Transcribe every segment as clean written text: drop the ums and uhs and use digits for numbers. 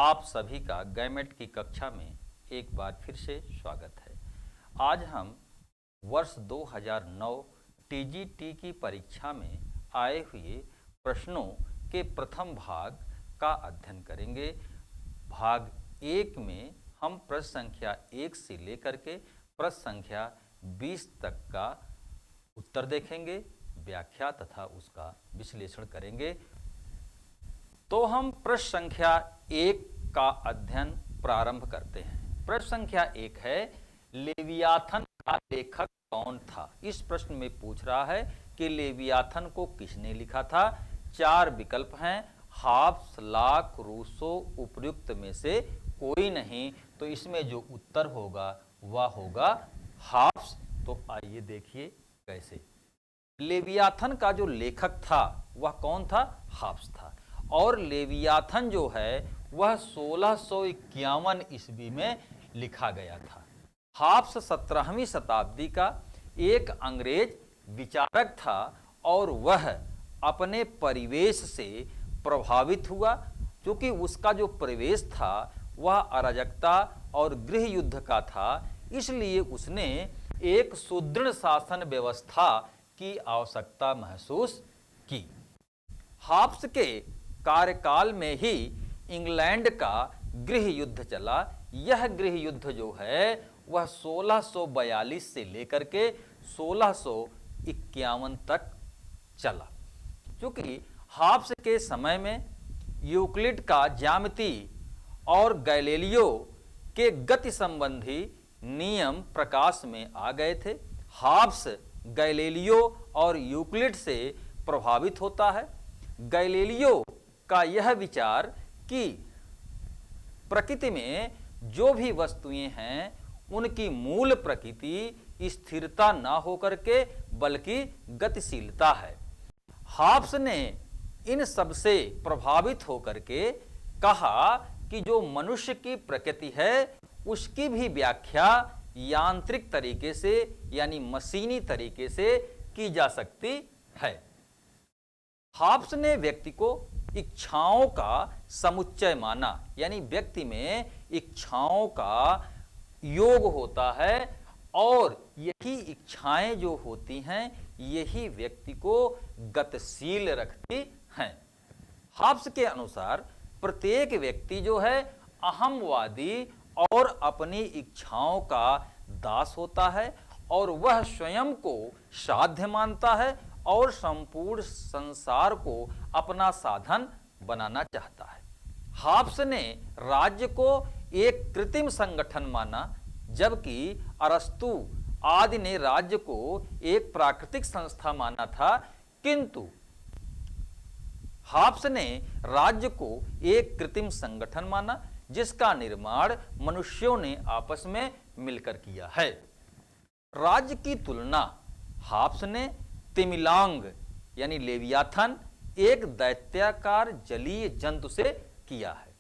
आप सभी का गैमेट की कक्षा में एक बार फिर से स्वागत है। आज हम वर्ष 2009 टीजीटी की परीक्षा में आए हुए प्रश्नों के प्रथम भाग का अध्ययन करेंगे। भाग 1 में हम प्रश्न संख्या 1 से लेकर के प्रश्न संख्या 20 तक का उत्तर देखेंगे, व्याख्या तथा उसका विश्लेषण करेंगे। तो हम प्रश्न संख्या 1 का अध्ययन प्रारंभ करते हैं। प्रश्न संख्या 1 है, लेवियाथन का लेखक कौन था? इस प्रश्न में पूछ रहा है कि लेवियाथन को किसने लिखा था। 4 विकल्प हैं, हाब्स, लॉक, रूसो, उपर्युक्त में से कोई नहीं। तो इसमें जो उत्तर होगा वह होगा हाब्स। तो आइए देखिए कैसे। लेवियाथन का जो लेखक था वह कौन था? हाब्स था। और लेवियाथन जो है वह 1651 ईस्वी में लिखा गया था। हाब्स 17वीं शताब्दी का एक अंग्रेज विचारक था और वह अपने परिवेश से प्रभावित हुआ, क्योंकि उसका जो परिवेश था वह अराजकता और गृह युद्ध का था। इसलिए उसने एक सुदृढ़ शासन व्यवस्था की आवश्यकता महसूस की। हाब्स के कार्यकाल में ही इंग्लैंड का गृह युद्ध चला। यह गृह युद्ध जो है वह 1642 से लेकर के 1651 तक चला। क्योंकि हाब्स के समय में यूक्लिड का ज्यामिति और गैलीलियो के गति संबंधी नियम प्रकाश में आ गए थे। हाब्स गैलीलियो और यूक्लिड से प्रभावित होता है। गैलीलियो का यह विचार कि प्रकृति में जो भी वस्तुएं हैं उनकी मूल प्रकृति स्थिरता ना होकर के बल्कि गतिशीलता है। हाब्स ने इन सब से प्रभावित होकर के कहा कि जो मनुष्य की प्रकृति है उसकी भी व्याख्या यांत्रिक तरीके से यानी मशीनी तरीके से की जा सकती है। हाब्स ने व्यक्ति को इच्छाओं का समुच्चय माना, यानी व्यक्ति में इच्छाओं का योग होता है और यही इच्छाएं जो होती हैं यही व्यक्ति को गतिशील रखती हैं। हाब्स के अनुसार प्रत्येक व्यक्ति जो है अहमवादी और अपनी इच्छाओं का दास होता है और वह स्वयं को साध्य मानता है और संपूर्ण संसार को अपना साधन बनाना चाहता है। हाब्स ने राज्य को एक कृत्रिम संगठन माना, जबकि अरस्तु आदि ने राज्य को एक प्राकृतिक संस्था माना था। किंतु हाब्स ने राज्य को एक कृत्रिम संगठन माना जिसका निर्माण मनुष्यों ने आपस में मिलकर किया है। राज्य की तुलना हाब्स ने तिमिलांग यानी लेवियाथन एक दैत्याकार जलीय जंतु से किया है।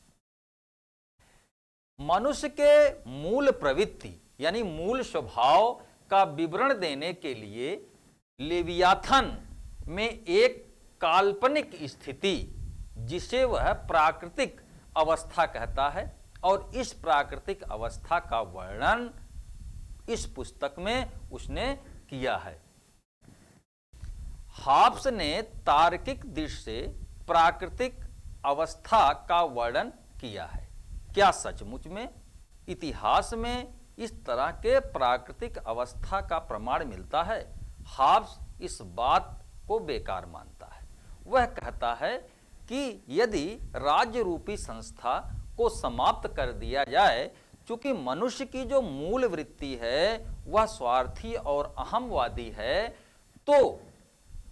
मनुष्य के मूल प्रवृत्ति यानी मूल स्वभाव का विवरण देने के लिए लेवियाथन में एक काल्पनिक स्थिति जिसे वह प्राकृतिक अवस्था कहता है और इस प्राकृतिक अवस्था का वर्णन इस पुस्तक में उसने किया है। हाब्स ने तार्किक दृष्टि से प्राकृतिक अवस्था का वर्णन किया है। क्या सचमुच में इतिहास में इस तरह के प्राकृतिक अवस्था का प्रमाण मिलता है? हाब्स इस बात को बेकार मानता है। वह कहता है कि यदि राज्य रूपी संस्था को समाप्त कर दिया जाए, चूंकि मनुष्य की जो मूल वृत्ति है वह स्वार्थी और अहमवादी है, तो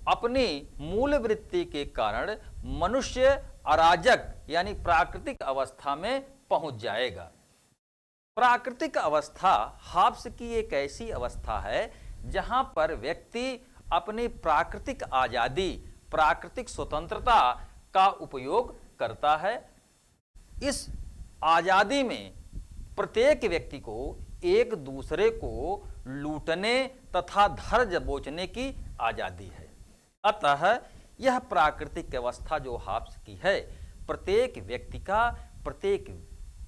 अपनी मूल वृत्ति के कारण मनुष्य अराजक यानी प्राकृतिक अवस्था में पहुंच जाएगा। प्राकृतिक अवस्था हाब्स की एक ऐसी अवस्था है जहां पर व्यक्ति अपनी प्राकृतिक आजादी, प्राकृतिक स्वतंत्रता का उपयोग करता है। इस आजादी में प्रत्येक व्यक्ति को एक दूसरे को लूटने तथा धर दबोचने की आजादी है। अतः यह प्राकृतिक अवस्था जो हाब्स की है प्रत्येक व्यक्ति का प्रत्येक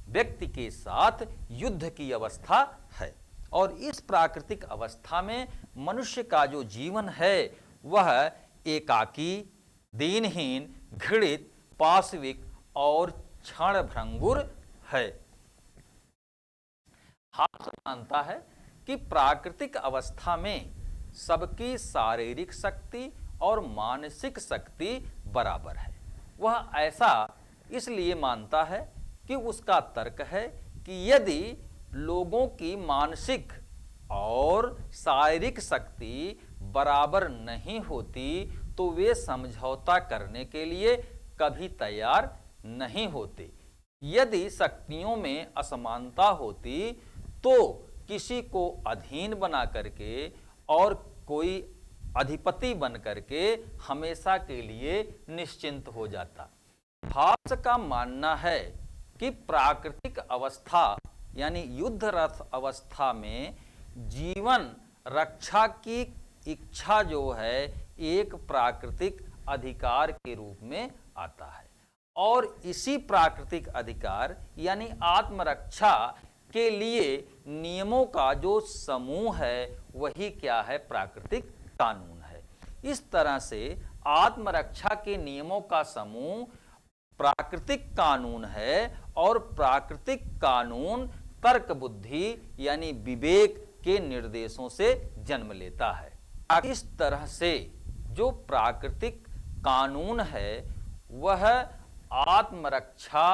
व्यक्ति के साथ युद्ध की अवस्था है। और इस प्राकृतिक अवस्था में मनुष्य का जो जीवन है वह एकाकी, दीनहीन, घृणित, पाशविक और क्षणभंगुर है। हाब्स मानता है कि प्राकृतिक अवस्था में सबकी शारीरिक शक्ति और मानसिक शक्ति बराबर है। वह ऐसा इसलिए मानता है कि उसका तर्क है कि यदि लोगों की मानसिक और शारीरिक शक्ति बराबर नहीं होती तो वे समझौता करने के लिए कभी तैयार नहीं होते। यदि शक्तियों में असमानता होती तो किसी को अधीन बना करके और कोई अधिपति बन करके हमेशा के लिए निश्चिंत हो जाता। हाब्स का मानना है कि प्राकृतिक अवस्था यानी युद्धरत अवस्था में जीवन रक्षा की इच्छा जो है एक प्राकृतिक अधिकार के रूप में आता है, और इसी प्राकृतिक अधिकार यानी आत्मरक्षा के लिए नियमों का जो समूह है वही क्या है, प्राकृतिक कानून है। इस तरह से आत्मरक्षा के नियमों का समूह प्राकृतिक कानून है और प्राकृतिक कानून तर्क बुद्धि यानी विवेक के निर्देशों से जन्म लेता है। इस तरह से जो प्राकृतिक कानून है वह आत्मरक्षा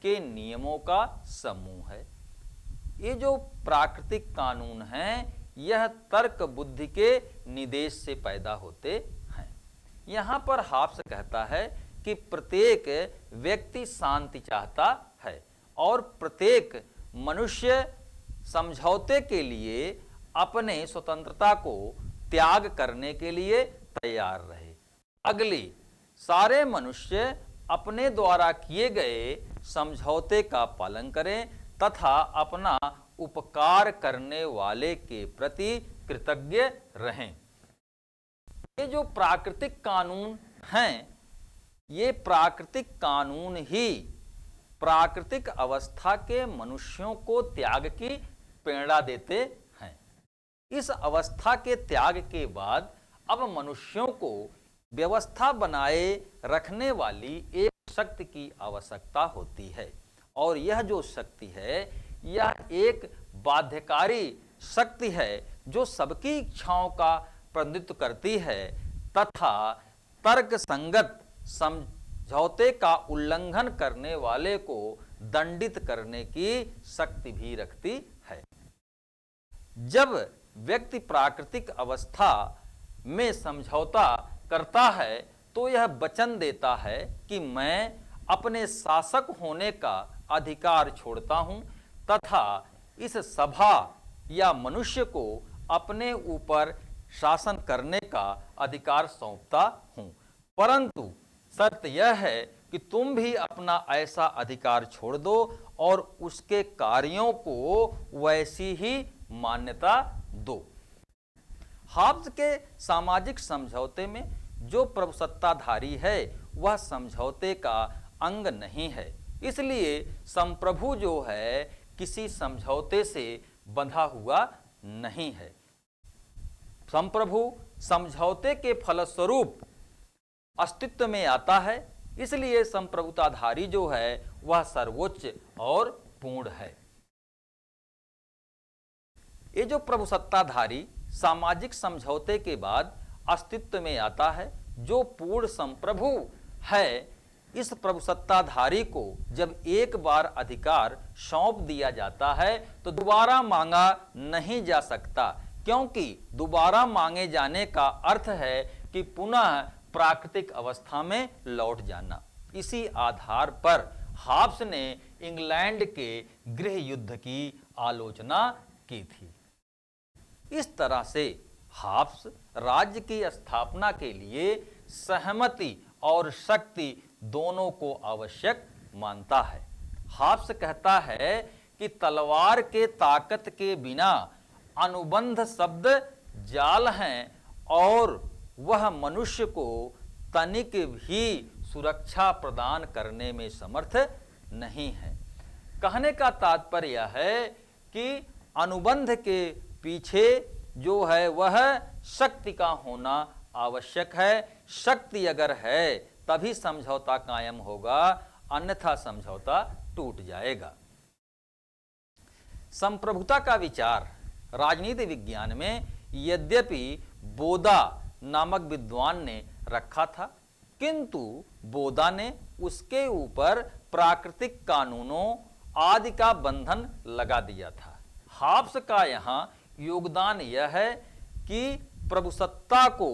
के नियमों का समूह है। ये जो प्राकृतिक कानून हैं यह तर्क बुद्धि के निर्देश से पैदा होते हैं। यहाँ पर हाब्स कहता है कि प्रत्येक व्यक्ति शांति चाहता है और प्रत्येक मनुष्य समझौते के लिए अपने स्वतंत्रता को त्याग करने के लिए तैयार रहे। अगली सारे मनुष्य अपने द्वारा किए गए समझौते का पालन करें तथा अपना उपकार करने वाले के प्रति कृतज्ञ रहें। ये जो प्राकृतिक कानून हैं ये प्राकृतिक कानून ही प्राकृतिक अवस्था के मनुष्यों को त्याग की प्रेरणा देते हैं। इस अवस्था के त्याग के बाद अब मनुष्यों को व्यवस्था बनाए रखने वाली एक शक्ति की आवश्यकता होती है, और यह जो शक्ति है यह एक बाध्यकारी शक्ति है जो सबकी इच्छाओं का प्रतिनिधित्व करती है तथा तर्क संगत समझौते का उल्लंघन करने वाले को दंडित करने की शक्ति भी रखती है। जब व्यक्ति प्राकृतिक अवस्था में समझौता करता है तो यह वचन देता है कि मैं अपने शासक होने का अधिकार छोड़ता हूं तथा इस सभा या मनुष्य को अपने ऊपर शासन करने का अधिकार सौंपता हूं, परंतु शर्त यह है कि तुम भी अपना ऐसा अधिकार छोड़ दो और उसके कार्यों को वैसी ही मान्यता दो। हाब्स के सामाजिक समझौते में जो प्रभुसत्ताधारी है वह समझौते का अंग नहीं है, इसलिए संप्रभु जो है किसी समझौते से बंधा हुआ नहीं है। संप्रभु समझौते के फलस्वरूप अस्तित्व में आता है, इसलिए संप्रभुताधारी जो है वह सर्वोच्च और पूर्ण है। ये जो प्रभुसत्ताधारी सामाजिक समझौते के बाद अस्तित्व में आता है जो पूर्ण संप्रभु है, इस प्रभुसत्ताधारी को जब एक बार अधिकार सौंप दिया जाता है तो दोबारा मांगा नहीं जा सकता, क्योंकि दोबारा मांगे जाने का अर्थ है कि पुनः प्राकृतिक अवस्था में लौट जाना। इसी आधार पर हाब्स ने इंग्लैंड के गृह युद्ध की आलोचना की थी। इस तरह से हाब्स राज्य की स्थापना के लिए सहमति और शक्ति दोनों को आवश्यक मानता है। हाब्स कहता है कि तलवार के ताकत के बिना अनुबंध शब्द जाल हैं और वह मनुष्य को तनिक भी सुरक्षा प्रदान करने में समर्थ नहीं है। कहने का तात्पर्य यह है कि अनुबंध के पीछे जो है वह शक्ति का होना आवश्यक है। शक्ति अगर है तभी समझौता कायम होगा, अन्यथा समझौता टूट जाएगा। संप्रभुता का विचार राजनीति विज्ञान में यद्यपि बोदा नामक विद्वान ने रखा था, किंतु बोदा ने उसके ऊपर प्राकृतिक कानूनों आदि का बंधन लगा दिया था। हाब्स का यहाँ योगदान यह है कि प्रभुसत्ता को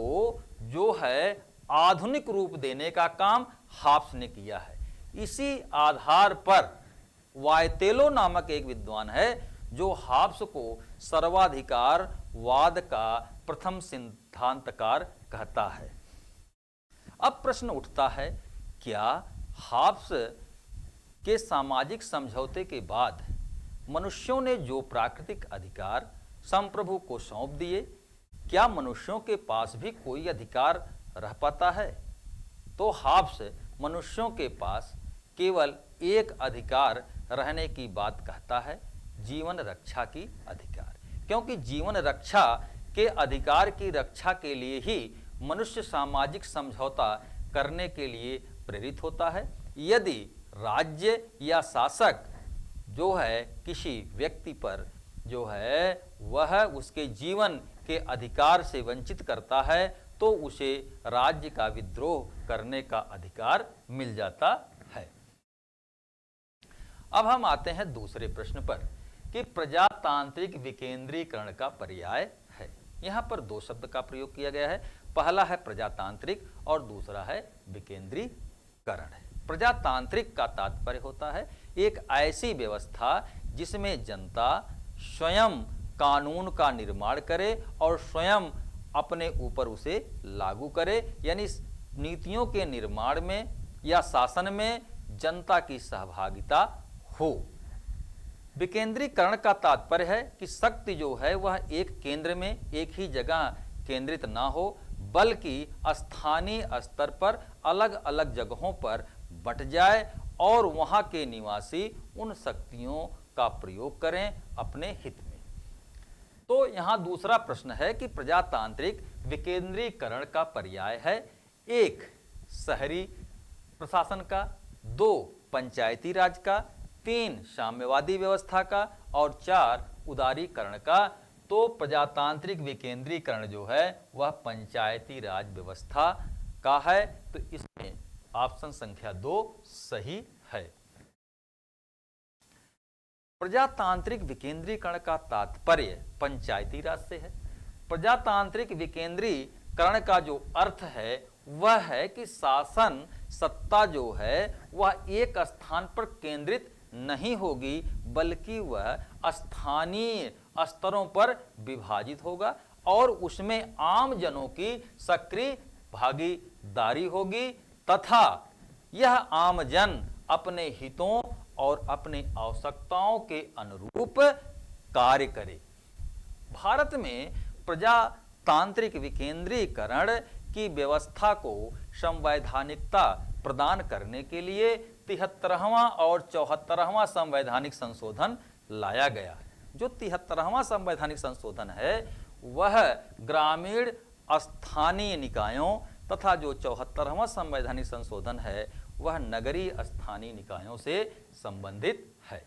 जो है आधुनिक रूप देने का काम हाब्स ने किया है। इसी आधार पर वायतेलो नामक एक विद्वान है जो हाब्स को सर्वाधिकारवाद का प्रथम सिद्धांतकार कहता है। अब प्रश्न उठता है, क्या हाब्स के सामाजिक समझौते के बाद मनुष्यों ने जो प्राकृतिक अधिकार संप्रभु को सौंप दिए, क्या मनुष्यों के पास भी कोई अधिकार रह पाता है? तो हाब्स मनुष्यों के पास केवल एक अधिकार रहने की बात कहता है, जीवन रक्षा की अधिकार। क्योंकि जीवन रक्षा के अधिकार की रक्षा के लिए ही मनुष्य सामाजिक समझौता करने के लिए प्रेरित होता है। यदि राज्य या शासक जो है किसी व्यक्ति पर जो है वह उसके जीवन के अधिकार से वंचित करता है तो उसे राज्य का विद्रोह करने का अधिकार मिल जाता है। अब हम आते हैं दूसरे प्रश्न पर कि प्रजातांत्रिक विकेंद्रीकरण का पर्याय है। यहाँ पर दो शब्द का प्रयोग किया गया है, पहला है प्रजातांत्रिक और दूसरा है विकेंद्रीकरण। प्रजातांत्रिक का तात्पर्य होता है एक ऐसी व्यवस्था जिसमें जनता स्वयं कानून का निर्माण करे और स्वयं अपने ऊपर उसे लागू करे, यानी नीतियों के निर्माण में या शासन में जनता की सहभागिता हो। विकेंद्रीकरण का तात्पर्य है कि शक्ति जो है वह एक केंद्र में एक ही जगह केंद्रित ना हो, बल्कि स्थानीय स्तर पर अलग अलग जगहों पर बट जाए और वहां के निवासी उन शक्तियों का प्रयोग करें अपने हित में। तो यहां दूसरा प्रश्न है कि प्रजातांत्रिक विकेंद्रीकरण का पर्याय है, एक शहरी प्रशासन का, दो पंचायती राज का, तीन साम्यवादी व्यवस्था का और चार उदारीकरण का। तो प्रजातांत्रिक विकेंद्रीकरण जो है वह पंचायती राज व्यवस्था का है। तो इसमें ऑप्शन संख्या 2 सही है। प्रजातांत्रिक विकेंद्रीकरण का तात्पर्य पंचायती राज से है। प्रजातांत्रिक विकेंद्रीकरण का जो अर्थ है वह है कि शासन सत्ता जो है वह एक स्थान पर केंद्रित नहीं होगी, बल्कि वह स्थानीय स्तरों पर विभाजित होगा और उसमें आम जनों की सक्रिय भागीदारी होगी तथा यह आम जन अपने हितों और अपने आवश्यकताओं के अनुरूप कार्य करे। भारत में प्रजातांत्रिक विकेंद्रीकरण की व्यवस्था को संवैधानिकता प्रदान करने के लिए 73वां और 74वां संवैधानिक संशोधन लाया गया। जो 73वां संवैधानिक संशोधन है वह ग्रामीण स्थानीय निकायों तथा जो 74वां संवैधानिक संशोधन है वह नगरीय स्थानीय निकायों से संबंधित है।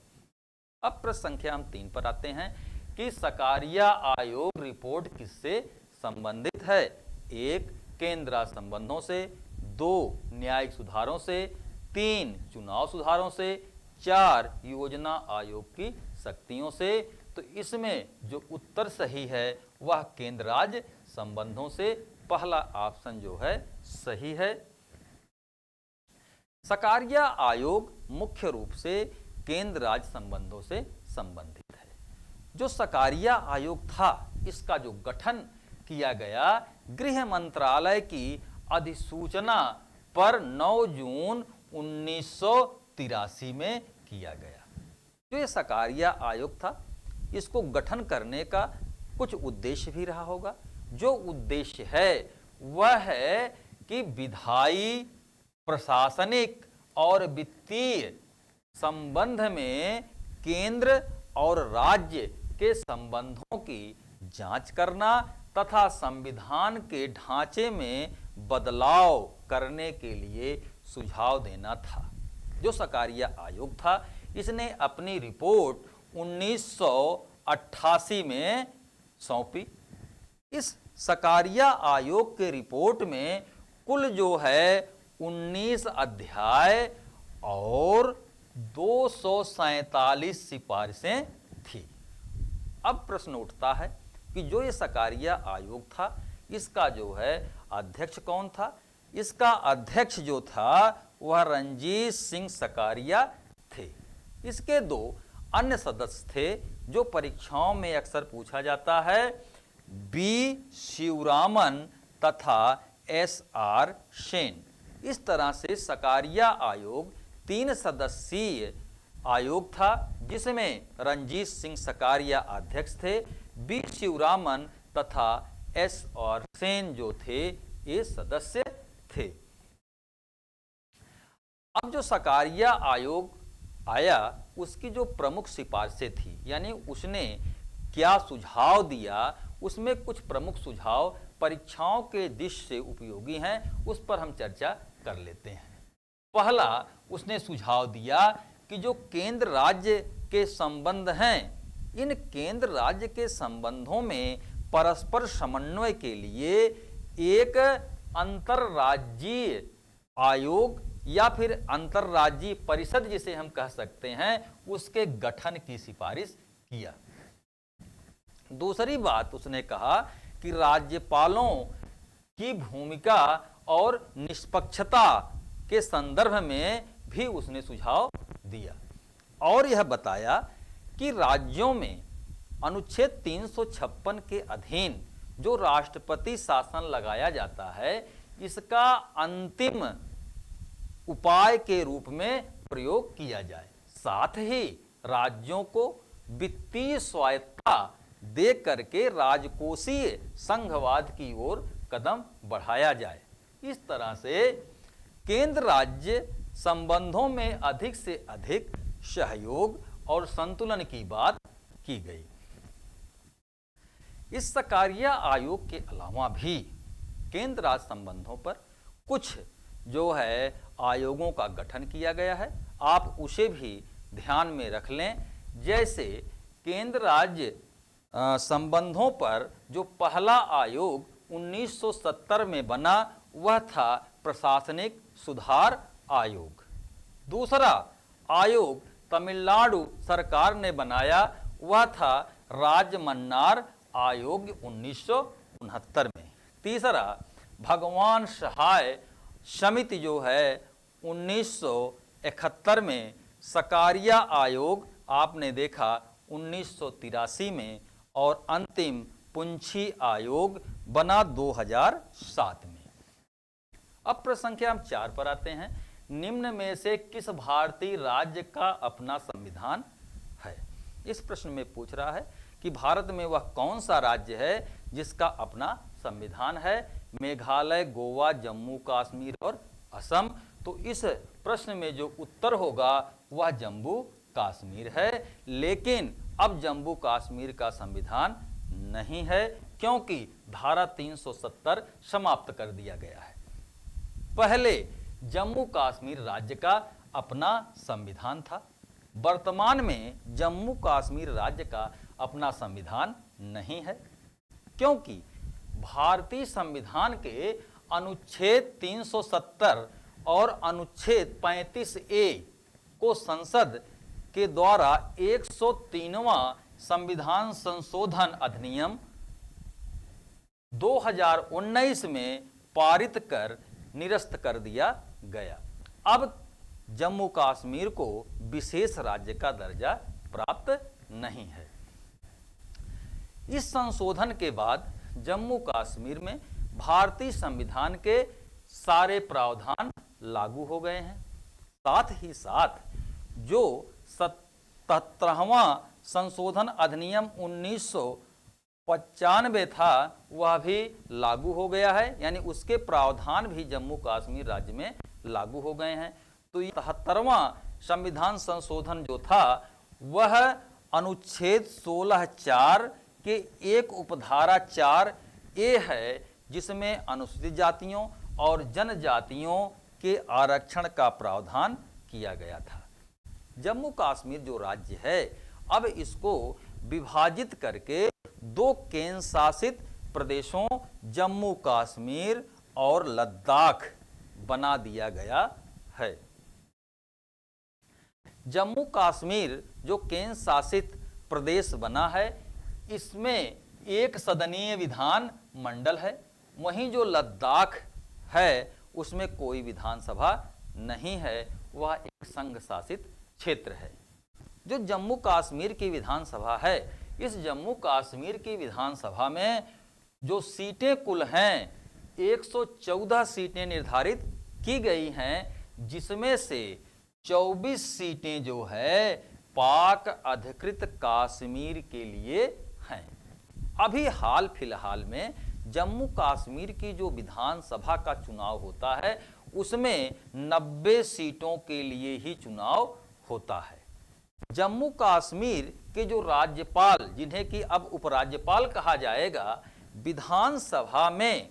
अब प्रश्न संख्या हम 3 पर आते हैं कि सकारिया आयोग रिपोर्ट किससे संबंधित है? 1 केंद्र राज्य संबंधों से, 2 न्यायिक सुधारों से, 3 चुनाव सुधारों से, 4 योजना आयोग की शक्तियों से। तो इसमें जो उत्तर सही है वह केंद्र राज्य संबंधों से, पहला ऑप्शन जो है सही है। सकारिया आयोग मुख्य रूप से केंद्र राज्य संबंधों से संबंधित है। जो सकारिया आयोग था इसका जो गठन किया गया गृह मंत्रालय की अधिसूचना पर 9 जून 1983 में किया गया। जो ये सकारिया आयोग था इसको गठन करने का कुछ उद्देश्य भी रहा होगा। जो उद्देश्य है वह है कि विधायी, प्रशासनिक और वित्तीय संबंध में केंद्र और राज्य के संबंधों की जांच करना तथा संविधान के ढांचे में बदलाव करने के लिए सुझाव देना था। जो सकारिया आयोग था, इसने अपनी रिपोर्ट 1988 में सौंपी। इस सकारिया आयोग के रिपोर्ट में कुल जो है 19 अध्याय और 247 सिफारिशें थी। अब प्रश्न उठता है कि जो ये सकारिया आयोग था, इसका जो है अध्यक्ष कौन था? इसका अध्यक्ष जो था वह रणजीत सिंह सकारिया थे। इसके दो अन्य सदस्य थे जो परीक्षाओं में अक्सर पूछा जाता है, बी शिवरामन तथा एस.आर. सेन। इस तरह से सकारिया आयोग 3 सदस्यीय आयोग था, जिसमें रणजीत सिंह सकारिया अध्यक्ष थे, बी शिवरामन तथा एस.आर. सेन जो थे ये सदस्य थे। अब जो सकारिया आयोग आया, उसकी जो प्रमुख सिफारिशें थी, यानी उसने क्या सुझाव दिया, उसमें कुछ प्रमुख सुझाव परीक्षाओं के दृष्टि से उपयोगी हैं, उस पर हम चर्चा कर लेते हैं। पहला, उसने सुझाव दिया कि जो केंद्र राज्य के संबंध हैं, इन केंद्र राज्य के संबंधों में परस्पर समन्वय के लिए एक अंतर्राज्यीय आयोग या फिर अंतर्राज्यीय परिषद जिसे हम कह सकते हैं, उसके गठन की सिफारिश किया। दूसरी बात उसने कहा कि राज्यपालों की भूमिका और निष्पक्षता के संदर्भ में भी उसने सुझाव दिया और यह बताया कि राज्यों में अनुच्छेद 356 के अधीन जो राष्ट्रपति शासन लगाया जाता है, इसका अंतिम उपाय के रूप में प्रयोग किया जाए। साथ ही राज्यों को वित्तीय स्वायत्तता दे करके राजकोषीय संघवाद की ओर कदम बढ़ाया जाए। इस तरह से केंद्र राज्य संबंधों में अधिक से अधिक सहयोग और संतुलन की बात की गई। इस सकारिया आयोग के अलावा भी केंद्र राज्य संबंधों पर कुछ जो है आयोगों का गठन किया गया है, आप उसे भी ध्यान में रख लें। जैसे केंद्र राज्य संबंधों पर जो पहला आयोग 1970 में बना, वह था प्रशासनिक सुधार आयोग। दूसरा आयोग तमिलनाडु सरकार ने बनाया, वह था राज्य मन्नार आयोग 1969 में। तीसरा भगवान सहाय समिति जो है 1971 में। सकारिया आयोग आपने देखा 1983 में और अंतिम पुंछी आयोग बना 2007 में। अब प्रश्न संख्या हम 4 पर आते हैं। निम्न में से किस भारतीय राज्य का अपना संविधान है? इस प्रश्न में पूछ रहा है कि भारत में वह कौन सा राज्य है जिसका अपना संविधान है? मेघालय, गोवा, जम्मू कश्मीर और असम। तो इस प्रश्न में जो उत्तर होगा वह जम्मू कश्मीर है। लेकिन अब जम्मू कश्मीर का संविधान नहीं है, क्योंकि धारा 370 समाप्त कर दिया गया है। पहले जम्मू कश्मीर राज्य का अपना संविधान था। वर्तमान में जम्मू कश्मीर राज्य का अपना संविधान नहीं है, क्योंकि भारतीय संविधान के अनुच्छेद 370 और अनुच्छेद 35A को संसद के द्वारा 103वां संविधान संशोधन अधिनियम 2019 में पारित कर निरस्त कर दिया गया। अब जम्मू कश्मीर को विशेष राज्य का दर्जा प्राप्त नहीं है। इस संशोधन के बाद जम्मू कश्मीर में भारतीय संविधान के सारे प्रावधान लागू हो गए हैं। साथ ही साथ जो 77वां संशोधन अधिनियम 1995 था वह भी लागू हो गया है, यानी उसके प्रावधान भी जम्मू कश्मीर राज्य में लागू हो गए हैं। तो 73वां संविधान संशोधन जो था वह अनुच्छेद 16(4) के एक उपधारा 4(a) है, जिसमें अनुसूचित जातियों और जनजातियों के आरक्षण का प्रावधान किया गया था। जम्मू कश्मीर जो राज्य है, अब इसको विभाजित करके दो केंद्र शासित प्रदेशों जम्मू कश्मीर और लद्दाख बना दिया गया है। जम्मू कश्मीर जो केंद्र शासित प्रदेश बना है, इसमें एक सदनीय विधान मंडल है। वहीं जो लद्दाख है उसमें कोई विधानसभा नहीं है, वह एक संघ शासित क्षेत्र है। जो जम्मू कश्मीर की विधानसभा है, इस जम्मू कश्मीर की विधानसभा में जो सीटें कुल हैं 114 सीटें निर्धारित की गई हैं, जिसमें से 24 सीटें जो है पाक अधिकृत कश्मीर के लिए हैं। अभी हाल फिलहाल में जम्मू कश्मीर की जो विधानसभा का चुनाव होता है उसमें 90 सीटों के लिए ही चुनाव होता है। जम्मू कश्मीर के जो राज्यपाल, जिन्हें कि अब उपराज्यपाल कहा जाएगा, विधानसभा में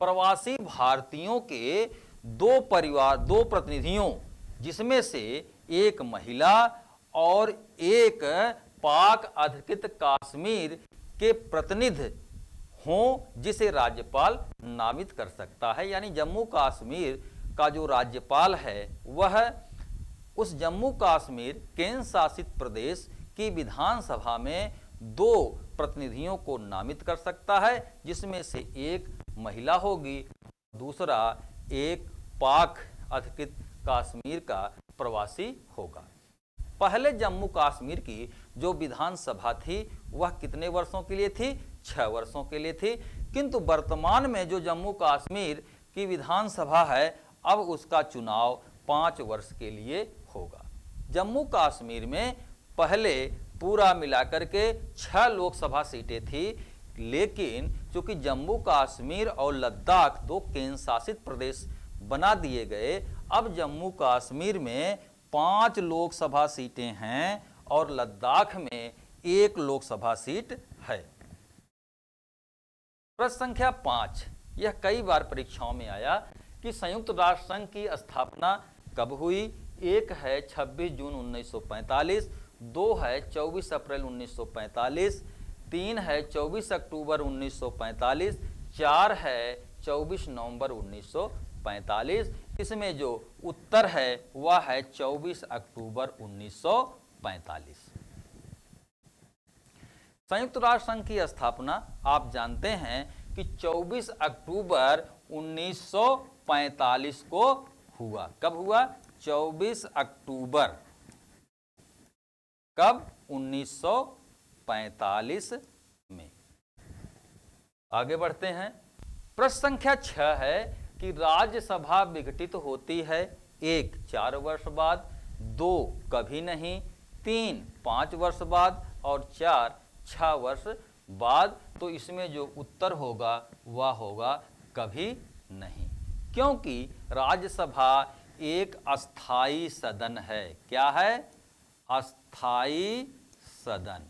प्रवासी भारतीयों के दो प्रतिनिधियों, जिसमें से एक महिला और एक पाक अधिकृत कश्मीर के प्रतिनिधि हों, जिसे राज्यपाल नामित कर सकता है। यानी जम्मू कश्मीर का जो राज्यपाल है वह उस जम्मू कश्मीर केंद्र शासित प्रदेश की विधानसभा में 2 प्रतिनिधियों को नामित कर सकता है, जिसमें से एक महिला होगी, दूसरा एक पाक अधिकृत कश्मीर का प्रवासी होगा। पहले जम्मू कश्मीर की जो विधानसभा थी वह कितने वर्षों के लिए थी? 6 वर्षों के लिए थी। किंतु वर्तमान में जो जम्मू कश्मीर की विधानसभा है, अब उसका चुनाव 5 वर्ष के लिए होगा। जम्मू कश्मीर में पहले पूरा मिलाकर के 6 लोकसभा सीटें थी, लेकिन चूंकि जम्मू कश्मीर और लद्दाख 2 केंद्र शासित प्रदेश बना दिए गए, अब जम्मू कश्मीर में 5 लोकसभा सीटें हैं और लद्दाख में 1 लोकसभा सीट है। प्रश्न संख्या 5, यह कई बार परीक्षाओं में आया कि संयुक्त राष्ट्र संघ की स्थापना कब हुई? 1 है 26 जून 1945, 2 है 24 अप्रैल 1945, 3 है 24 अक्टूबर 1945, 4 है 24 नवंबर 1945। इसमें जो उत्तर है वह है 24 अक्टूबर 1945। संयुक्त राष्ट्र संघ की स्थापना आप जानते हैं कि 24 अक्टूबर 1945 को हुआ। कब हुआ? 24 अक्टूबर कब? 1945 में। आगे बढ़ते हैं। प्रश्न संख्या 6 है कि राज्यसभा विघटित होती है 1 4 वर्ष बाद, 2 कभी नहीं, 3 5 वर्ष बाद और 4 6 वर्ष बाद। तो इसमें जो उत्तर होगा वह होगा कभी नहीं, क्योंकि राज्यसभा एक अस्थाई सदन है। क्या है? अस्थाई सदन।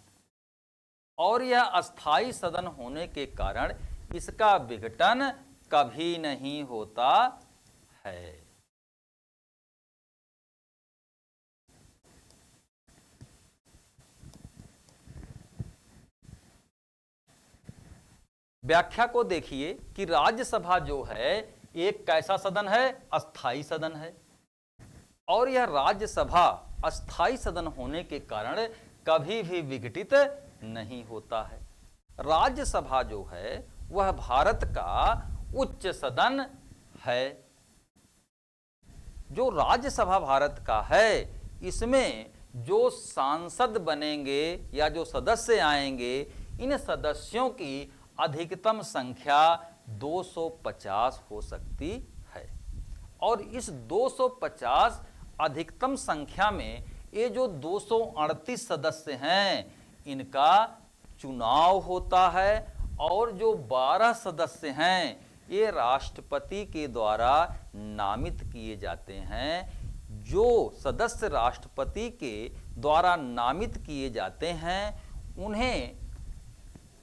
और यह अस्थाई सदन होने के कारण इसका विघटन कभी नहीं होता है। व्याख्या को देखिए कि राज्यसभा जो है एक कैसा सदन है? अस्थाई सदन है। और यह राज्यसभा अस्थाई सदन होने के कारण कभी भी विघटित नहीं होता है। राज्यसभा जो है वह भारत का उच्च सदन है। जो राज्यसभा भारत का है, इसमें जो सांसद बनेंगे या जो सदस्य आएंगे, इन सदस्यों की अधिकतम संख्या 250 हो सकती है। और इस 250 अधिकतम संख्या में ये जो 238 सदस्य हैं, इनका चुनाव होता है। और जो 12 सदस्य हैं, ये राष्ट्रपति के द्वारा नामित किए जाते हैं। जो सदस्य राष्ट्रपति के द्वारा नामित किए जाते हैं उन्हें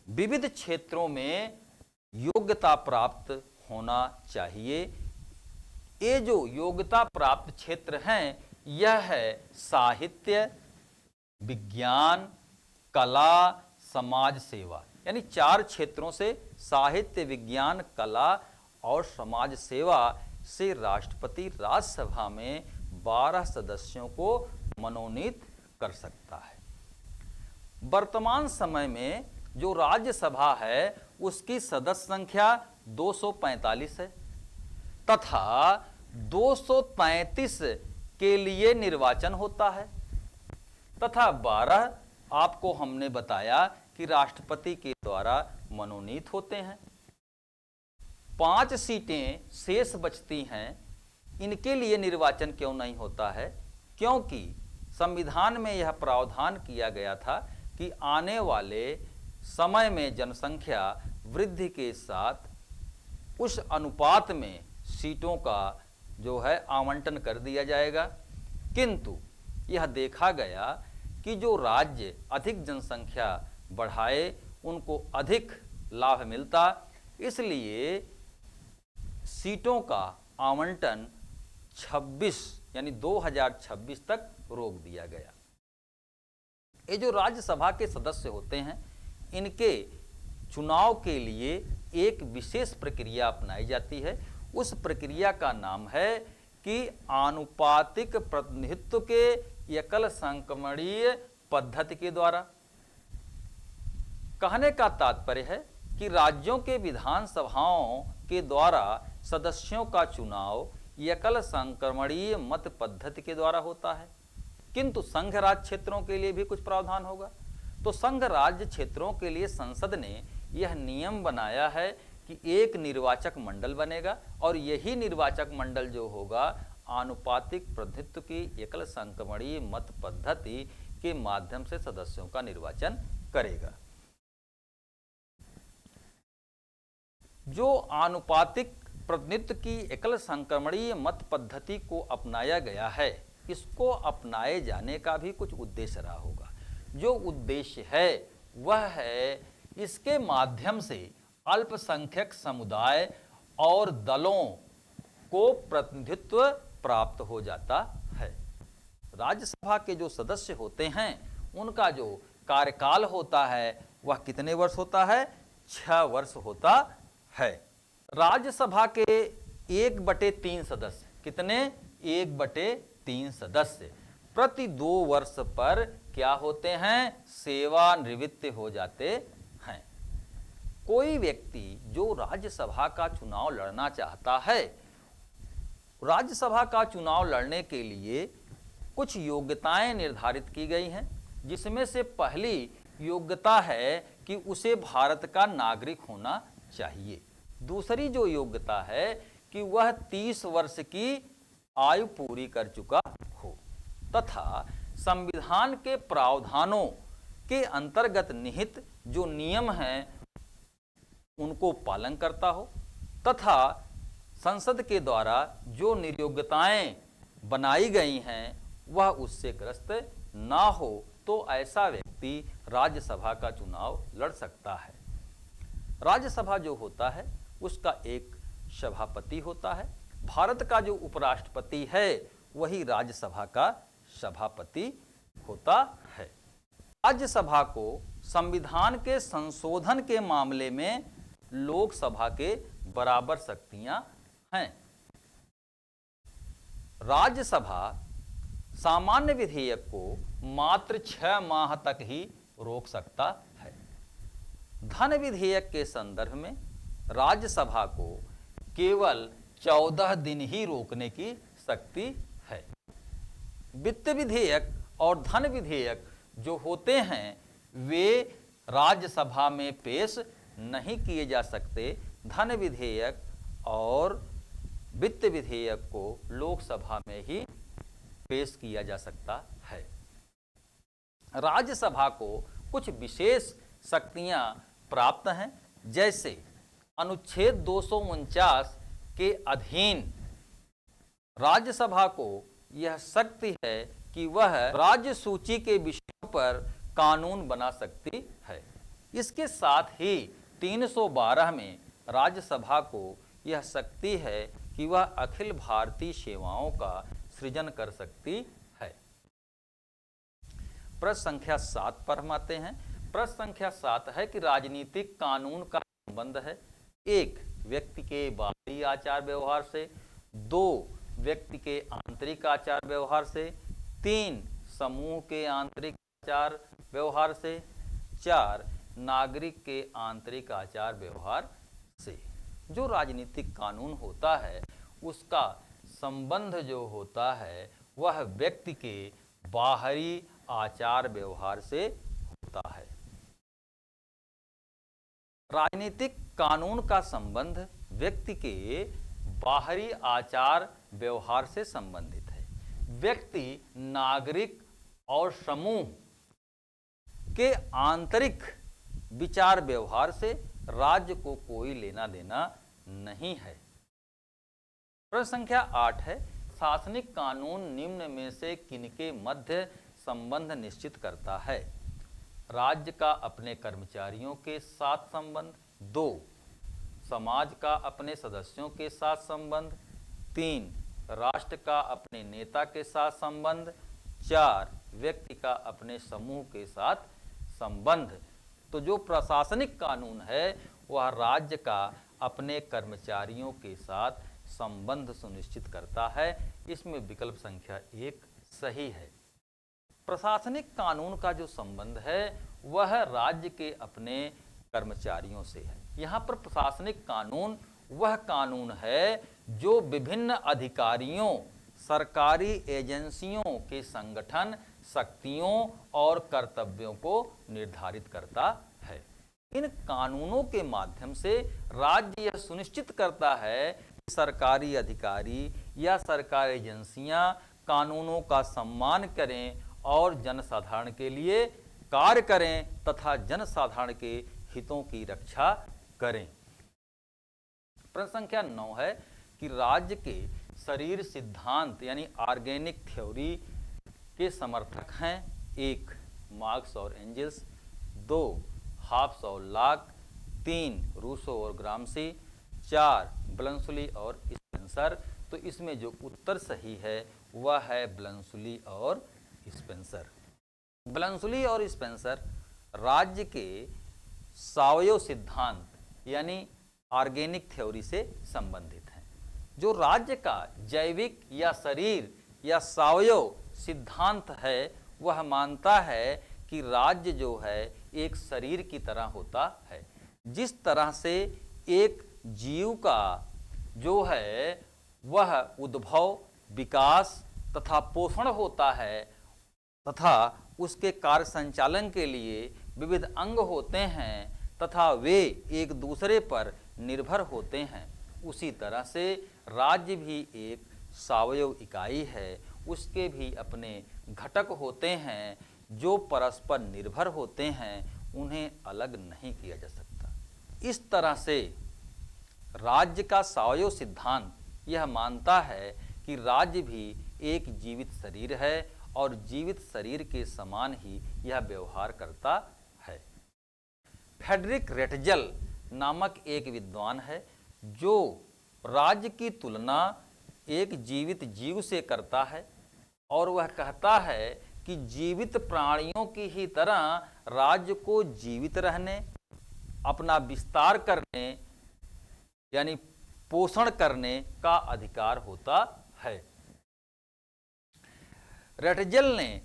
विविध क्षेत्रों में योग्यता प्राप्त होना चाहिए। ये जो योग्यता प्राप्त क्षेत्र हैं यह है साहित्य, विज्ञान, कला, समाज सेवा, यानी 4 क्षेत्रों से साहित्य, विज्ञान, कला और समाज सेवा से राष्ट्रपति राज्यसभा में 12 सदस्यों को मनोनीत कर सकता है। वर्तमान समय में जो राज्यसभा है उसकी सदस्य संख्या 245 है तथा 233 के लिए निर्वाचन होता है तथा 12 आपको हमने बताया कि राष्ट्रपति के द्वारा मनोनीत होते हैं। 5 सीटें शेष बचती हैं, इनके लिए निर्वाचन क्यों नहीं होता है? क्योंकि संविधान में यह प्रावधान किया गया था कि आने वाले समय में जनसंख्या वृद्धि के साथ उस अनुपात में सीटों का जो है आवंटन कर दिया जाएगा, किंतु यह देखा गया कि जो राज्य अधिक जनसंख्या बढ़ाए उनको अधिक लाभ मिलता, इसलिए सीटों का आवंटन 26 यानी 2026 तक रोक दिया गया। ये जो राज्यसभा के सदस्य होते हैं इनके चुनाव के लिए एक विशेष प्रक्रिया अपनाई जाती है। उस प्रक्रिया का नाम है कि आनुपातिक प्रतिनिधित्व के एकल संक्रमणीय पद्धति के द्वारा। कहने का तात्पर्य है कि राज्यों के विधानसभाओं के द्वारा सदस्यों का चुनाव एकल संक्रमणीय मत पद्धति के द्वारा होता है, किंतु संघ राज्य क्षेत्रों के लिए भी कुछ प्रावधान होगा। तो संघ राज्य क्षेत्रों के लिए संसद ने यह नियम बनाया है कि एक निर्वाचक मंडल बनेगा और यही निर्वाचक मंडल जो होगा आनुपातिक प्रतिनिधित्व की एकल संक्रमणीय मत पद्धति के माध्यम से सदस्यों का निर्वाचन करेगा। जो आनुपातिक प्रतिनिधित्व की एकल संक्रमणीय मत पद्धति को अपनाया गया है, इसको अपनाए जाने का भी कुछ उद्देश्य रहा होगा। जो उद्देश्य है वह है इसके माध्यम से अल्पसंख्यक समुदाय और दलों को प्रतिनिधित्व प्राप्त हो जाता है। राज्यसभा के जो सदस्य होते हैं उनका जो कार्यकाल होता है वह कितने वर्ष होता है? 6 वर्ष होता है। राज्यसभा के 1/3 सदस्य, कितने? 1/3 सदस्य प्रति 2 वर्ष पर क्या होते हैं? सेवानिवृत्त हो जाते हैं। कोई व्यक्ति जो राज्यसभा का चुनाव लड़ना चाहता है, राज्यसभा का चुनाव लड़ने के लिए कुछ योग्यताएं निर्धारित की गई हैं, जिसमें से पहली योग्यता है कि उसे भारत का नागरिक होना चाहिए। दूसरी जो योग्यता है कि वह 30 वर्ष की आयु पूरी कर चुका हो तथा संविधान के प्रावधानों के अंतर्गत निहित जो नियम हैं उनको पालन करता हो तथा संसद के द्वारा जो नियोग्यताएं बनाई गई हैं वह उससे ग्रस्त ना हो, तो ऐसा व्यक्ति राज्यसभा का चुनाव लड़ सकता है। राज्यसभा जो होता है उसका एक सभापति होता है। भारत का जो उपराष्ट्रपति है वही राज्यसभा का सभापति होता है। राज्यसभा को संविधान के संशोधन के मामले में लोकसभा के बराबर शक्तियां हैं। राज्यसभा सामान्य विधेयक को मात्र 6 माह तक ही रोक सकता है। धन विधेयक के संदर्भ में राज्यसभा को केवल 14 दिन ही रोकने की शक्ति है। वित्त विधेयक और धन विधेयक जो होते हैं वे राज्यसभा में पेश नहीं किए जा सकते। धन विधेयक और वित्त विधेयक को लोकसभा में ही पेश किया जा सकता है। राज्यसभा को कुछ विशेष शक्तियां प्राप्त हैं, जैसे अनुच्छेद 249 के अधीन राज्यसभा को यह शक्ति है कि वह राज्य सूची के विषयों पर कानून बना सकती है। इसके साथ ही 312 में राज्यसभा को यह शक्ति है कि वह अखिल भारतीय सेवाओं का सृजन कर सकती है। प्रश्न संख्या 7 पर हम आते हैं। प्रश्न संख्या 7 है कि राजनीतिक कानून का संबंध है 1 व्यक्ति के बाहरी आचार व्यवहार से, 2 व्यक्ति के आंतरिक आचार व्यवहार से, 3 समूह के आंतरिक आचार व्यवहार से, 4 नागरिक के आंतरिक आचार व्यवहार से। जो राजनीतिक कानून होता है उसका संबंध जो होता है वह व्यक्ति के बाहरी आचार व्यवहार से होता है। राजनीतिक कानून का संबंध व्यक्ति के बाहरी आचार व्यवहार से संबंधित है। व्यक्ति, नागरिक और समूह के आंतरिक विचार व्यवहार से राज्य को कोई लेना देना नहीं है। प्रश्न संख्या 8 है, शासनिक कानून निम्न में से किनके मध्य संबंध निश्चित करता है? राज्य का अपने कर्मचारियों के साथ संबंध, 2 समाज का अपने सदस्यों के साथ संबंध, 3 राष्ट्र का अपने नेता के साथ संबंध, 4 व्यक्ति का अपने समूह के साथ संबंध। तो जो प्रशासनिक कानून है वह राज्य का अपने कर्मचारियों के साथ संबंध सुनिश्चित करता है। इसमें विकल्प संख्या 1 सही है। प्रशासनिक कानून का जो संबंध है वह राज्य के अपने कर्मचारियों से है। यहाँ पर प्रशासनिक कानून वह कानून है जो विभिन्न अधिकारियों, सरकारी एजेंसियों के संगठन, शक्तियों और कर्तव्यों को निर्धारित करता है। इन कानूनों के माध्यम से राज्य यह सुनिश्चित करता है कि सरकारी अधिकारी या सरकारी एजेंसियां कानूनों का सम्मान करें और जनसाधारण के लिए कार्य करें तथा जनसाधारण के हितों की रक्षा करें। प्रश्न संख्या 9 है कि राज्य के शरीर सिद्धांत यानी ऑर्गेनिक थ्योरी के समर्थक हैं 1 मार्क्स और एंजल्स, 2 हॉब्स और लॉक, 3 रूसो और ग्रामसी, 4 ब्लंसुली और स्पेंसर। तो इसमें जो उत्तर सही है वह है ब्लंसुली और स्पेंसर। ब्लंसुली और स्पेंसर राज्य के सावयव सिद्धांत यानी ऑर्गेनिक थ्योरी से संबंधित हैं। जो राज्य का जैविक या शरीर या सावयव सिद्धांत है वह मानता है कि राज्य जो है एक शरीर की तरह होता है। जिस तरह से एक जीव का जो है वह उद्भव, विकास तथा पोषण होता है तथा उसके कार्य संचालन के लिए विविध अंग होते हैं तथा वे एक दूसरे पर निर्भर होते हैं, उसी तरह से राज्य भी एक सावयव इकाई है। उसके भी अपने घटक होते हैं जो परस्पर निर्भर होते हैं, उन्हें अलग नहीं किया जा सकता। इस तरह से राज्य का सावयव सिद्धांत यह मानता है कि राज्य भी एक जीवित शरीर है और जीवित शरीर के समान ही यह व्यवहार करता है। फ्रेडरिक रेटजल नामक एक विद्वान है जो राज्य की तुलना एक जीवित जीव से करता है और वह कहता है कि जीवित प्राणियों की ही तरह राज्य को जीवित रहने, अपना विस्तार करने यानी पोषण करने का अधिकार होता है। रेटजल ने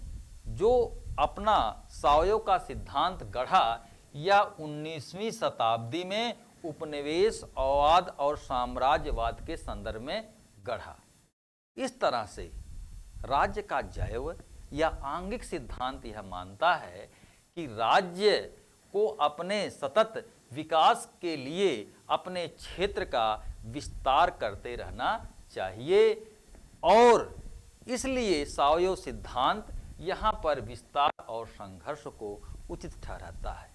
जो अपना सावयव का सिद्धांत गढ़ा या 19वीं शताब्दी में उपनिवेशवाद और साम्राज्यवाद के संदर्भ में गढ़ा। इस तरह से राज्य का जैव या आंगिक सिद्धांत यह मानता है कि राज्य को अपने सतत विकास के लिए अपने क्षेत्र का विस्तार करते रहना चाहिए और इसलिए सावयव सिद्धांत यहाँ पर विस्तार और संघर्ष को उचित ठहराता है।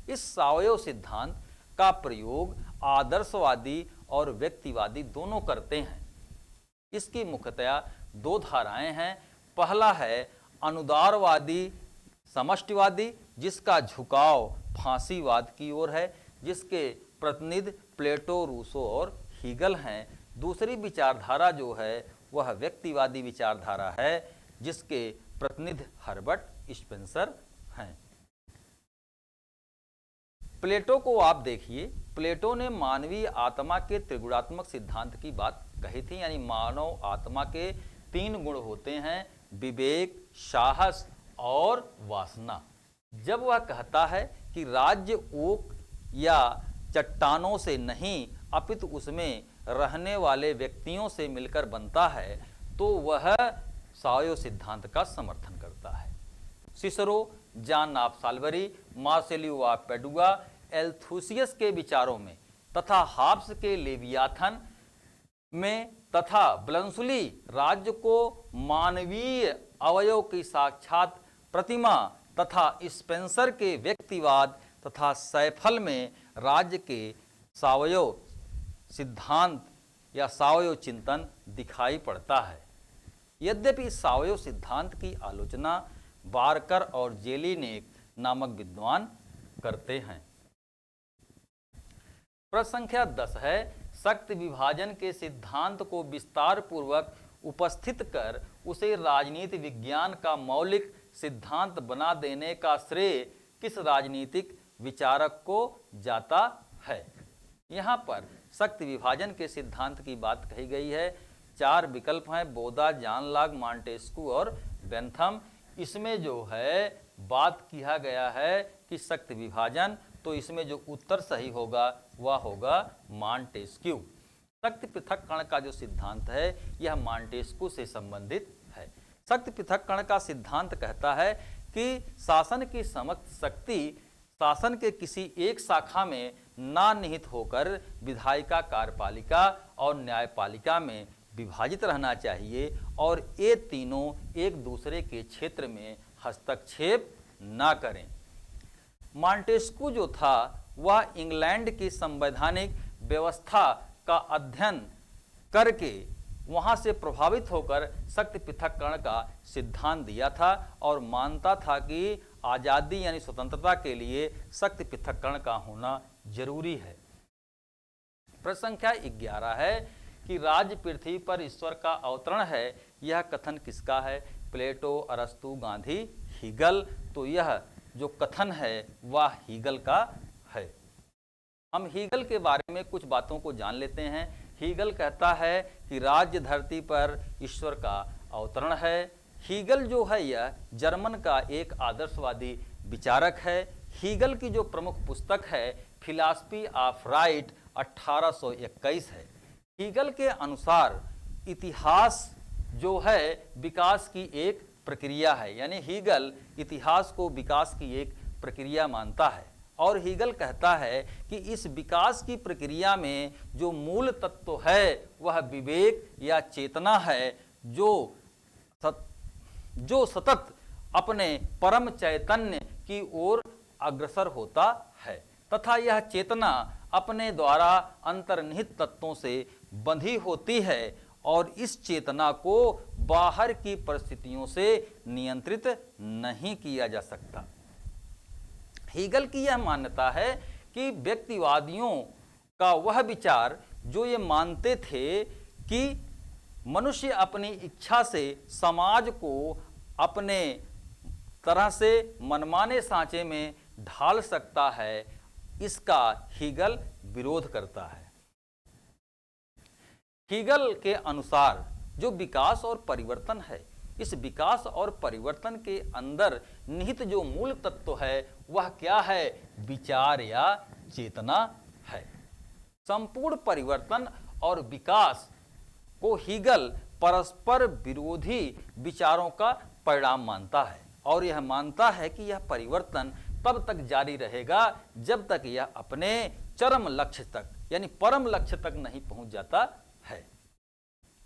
इस सावयव सिद्धांत का प्रयोग आदर्शवादी और व्यक्तिवादी दोनों करते हैं। इसकी मुख्यतया दो धाराएं हैं। पहला है अनुदारवादी समष्टिवादी, जिसका झुकाव फांसीवाद की ओर है, जिसके प्रतिनिधि प्लेटो, रूसो और हीगल हैं। दूसरी विचारधारा जो है वह व्यक्तिवादी विचारधारा है, जिसके प्रतिनिधि हर्बर्ट स्पेंसर हैं। प्लेटो को आप देखिए, प्लेटो ने मानवीय आत्मा के त्रिगुणात्मक सिद्धांत की बात कही थी, यानी मानव आत्मा के 3 गुण होते हैं, विवेक, साहस और वासना। जब वह कहता है कि राज्य ओक या चट्टानों से नहीं अपितु उसमें रहने वाले व्यक्तियों से मिलकर बनता है, तो वह सावयव सिद्धांत का समर्थन करता है। सिसरो, जॉन नॉफ साल्वरी, मार्सेलियो ऑफ पेडुआ, एल्थुसियस के विचारों में तथा हाब्स के लेवियाथन में तथा ब्लंसुली राज्य को मानवीय अवयव की साक्षात प्रतिमा तथा स्पेंसर के व्यक्तिवाद तथा सैफल में राज्य के सावयव सिद्धांत या सावयव चिंतन दिखाई पड़ता है। यद्यपि सावयव सिद्धांत की आलोचना बारकर और जेलिनेक नामक विद्वान करते हैं। प्रश्न संख्या 10 है, शक्ति विभाजन के सिद्धांत को विस्तार पूर्वक उपस्थित कर उसे राजनीति विज्ञान का मौलिक सिद्धांत बना देने का श्रेय किस राजनीतिक विचारक को जाता है। यहाँ पर शक्ति विभाजन के सिद्धांत की बात कही गई है। 4 विकल्प हैं, बोदा, जॉन लॉक, मॉन्टेस्क्यू और बेंथम। इसमें जो है बात किया गया है कि शक्ति विभाजन, तो इसमें जो उत्तर सही होगा वह होगा मॉन्टेस्क्यू। शक्ति पृथक्करण का जो सिद्धांत है यह मॉन्टेस्क्यू से संबंधित है। शक्ति पृथक्करण का सिद्धांत कहता है कि शासन की समस्त शक्ति शासन के किसी एक शाखा में ना निहित होकर विधायिका, कार्यपालिका और न्यायपालिका में विभाजित रहना चाहिए और ये तीनों एक दूसरे के क्षेत्र में हस्तक्षेप ना करें। मॉन्टेस्क्यू जो था वह इंग्लैंड की संवैधानिक व्यवस्था का अध्ययन करके वहां से प्रभावित होकर शक्ति पृथक्करण का सिद्धांत दिया था और मानता था कि आज़ादी यानी स्वतंत्रता के लिए शक्ति पृथक्करण का होना जरूरी है। प्रश्न संख्या 11 है कि राज्य पृथ्वी पर ईश्वर का अवतरण है, यह कथन किसका है। प्लेटो, अरस्तु, गांधी, हीगल। तो यह जो कथन है वह हीगल का है। हम हीगल के बारे में कुछ बातों को जान लेते हैं। हीगल कहता है कि राज्य धरती पर ईश्वर का अवतरण है। हीगल जो है यह जर्मन का एक आदर्शवादी विचारक है। हीगल की जो प्रमुख पुस्तक है फिलॉसफी ऑफ राइट 1821 है। हीगल के अनुसार इतिहास जो है विकास की एक प्रक्रिया है, यानी हीगल इतिहास को विकास की एक प्रक्रिया मानता है और हीगल कहता है कि इस विकास की प्रक्रिया में जो मूल तत्व है वह विवेक या चेतना है, जो सतत अपने परम चैतन्य की ओर अग्रसर होता है तथा यह चेतना अपने द्वारा अंतर्निहित तत्वों से बंधी होती है और इस चेतना को बाहर की परिस्थितियों से नियंत्रित नहीं किया जा सकता। हीगल की यह मान्यता है कि व्यक्तिवादियों का वह विचार जो ये मानते थे कि मनुष्य अपनी इच्छा से समाज को अपने तरह से मनमाने सांचे में ढाल सकता है, इसका हीगल विरोध करता है। हीगल के अनुसार जो विकास और परिवर्तन है, इस विकास और परिवर्तन के अंदर निहित जो मूल तत्व है वह क्या है, विचार या चेतना है। संपूर्ण परिवर्तन और विकास को हीगल परस्पर विरोधी विचारों का परिणाम मानता है और यह मानता है कि यह परिवर्तन तब तक जारी रहेगा जब तक यह अपने चरम लक्ष्य तक यानी परम लक्ष्य तक नहीं पहुंच जाता है।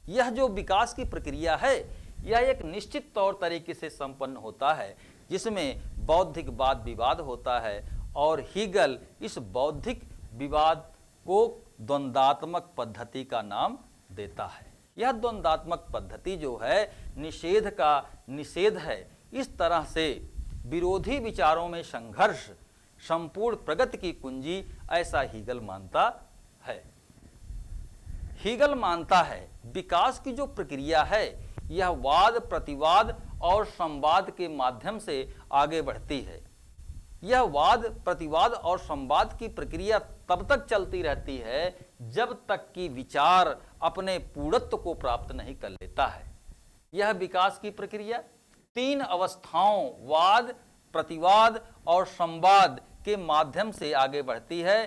यह जो विकास की प्रक्रिया है यह एक निश्चित तौर तरीके से संपन्न होता है जिसमें बौद्धिक वाद विवाद होता है और हीगल इस बौद्धिक विवाद को द्वंद्वात्मक पद्धति का नाम देता है। यह द्वंद्वात्मक पद्धति जो है निषेध का निषेध है। इस तरह से विरोधी विचारों में संघर्ष संपूर्ण प्रगति की कुंजी, ऐसा हीगल मानता है। हीगल मानता है विकास की जो प्रक्रिया है यह वाद प्रतिवाद और संवाद के माध्यम से आगे बढ़ती है। यह वाद प्रतिवाद और संवाद की प्रक्रिया तब तक चलती रहती है जब तक कि विचार अपने पूर्णत्व को प्राप्त नहीं कर लेता है। यह विकास की प्रक्रिया 3 अवस्थाओं वाद प्रतिवाद और संवाद के माध्यम से आगे बढ़ती है।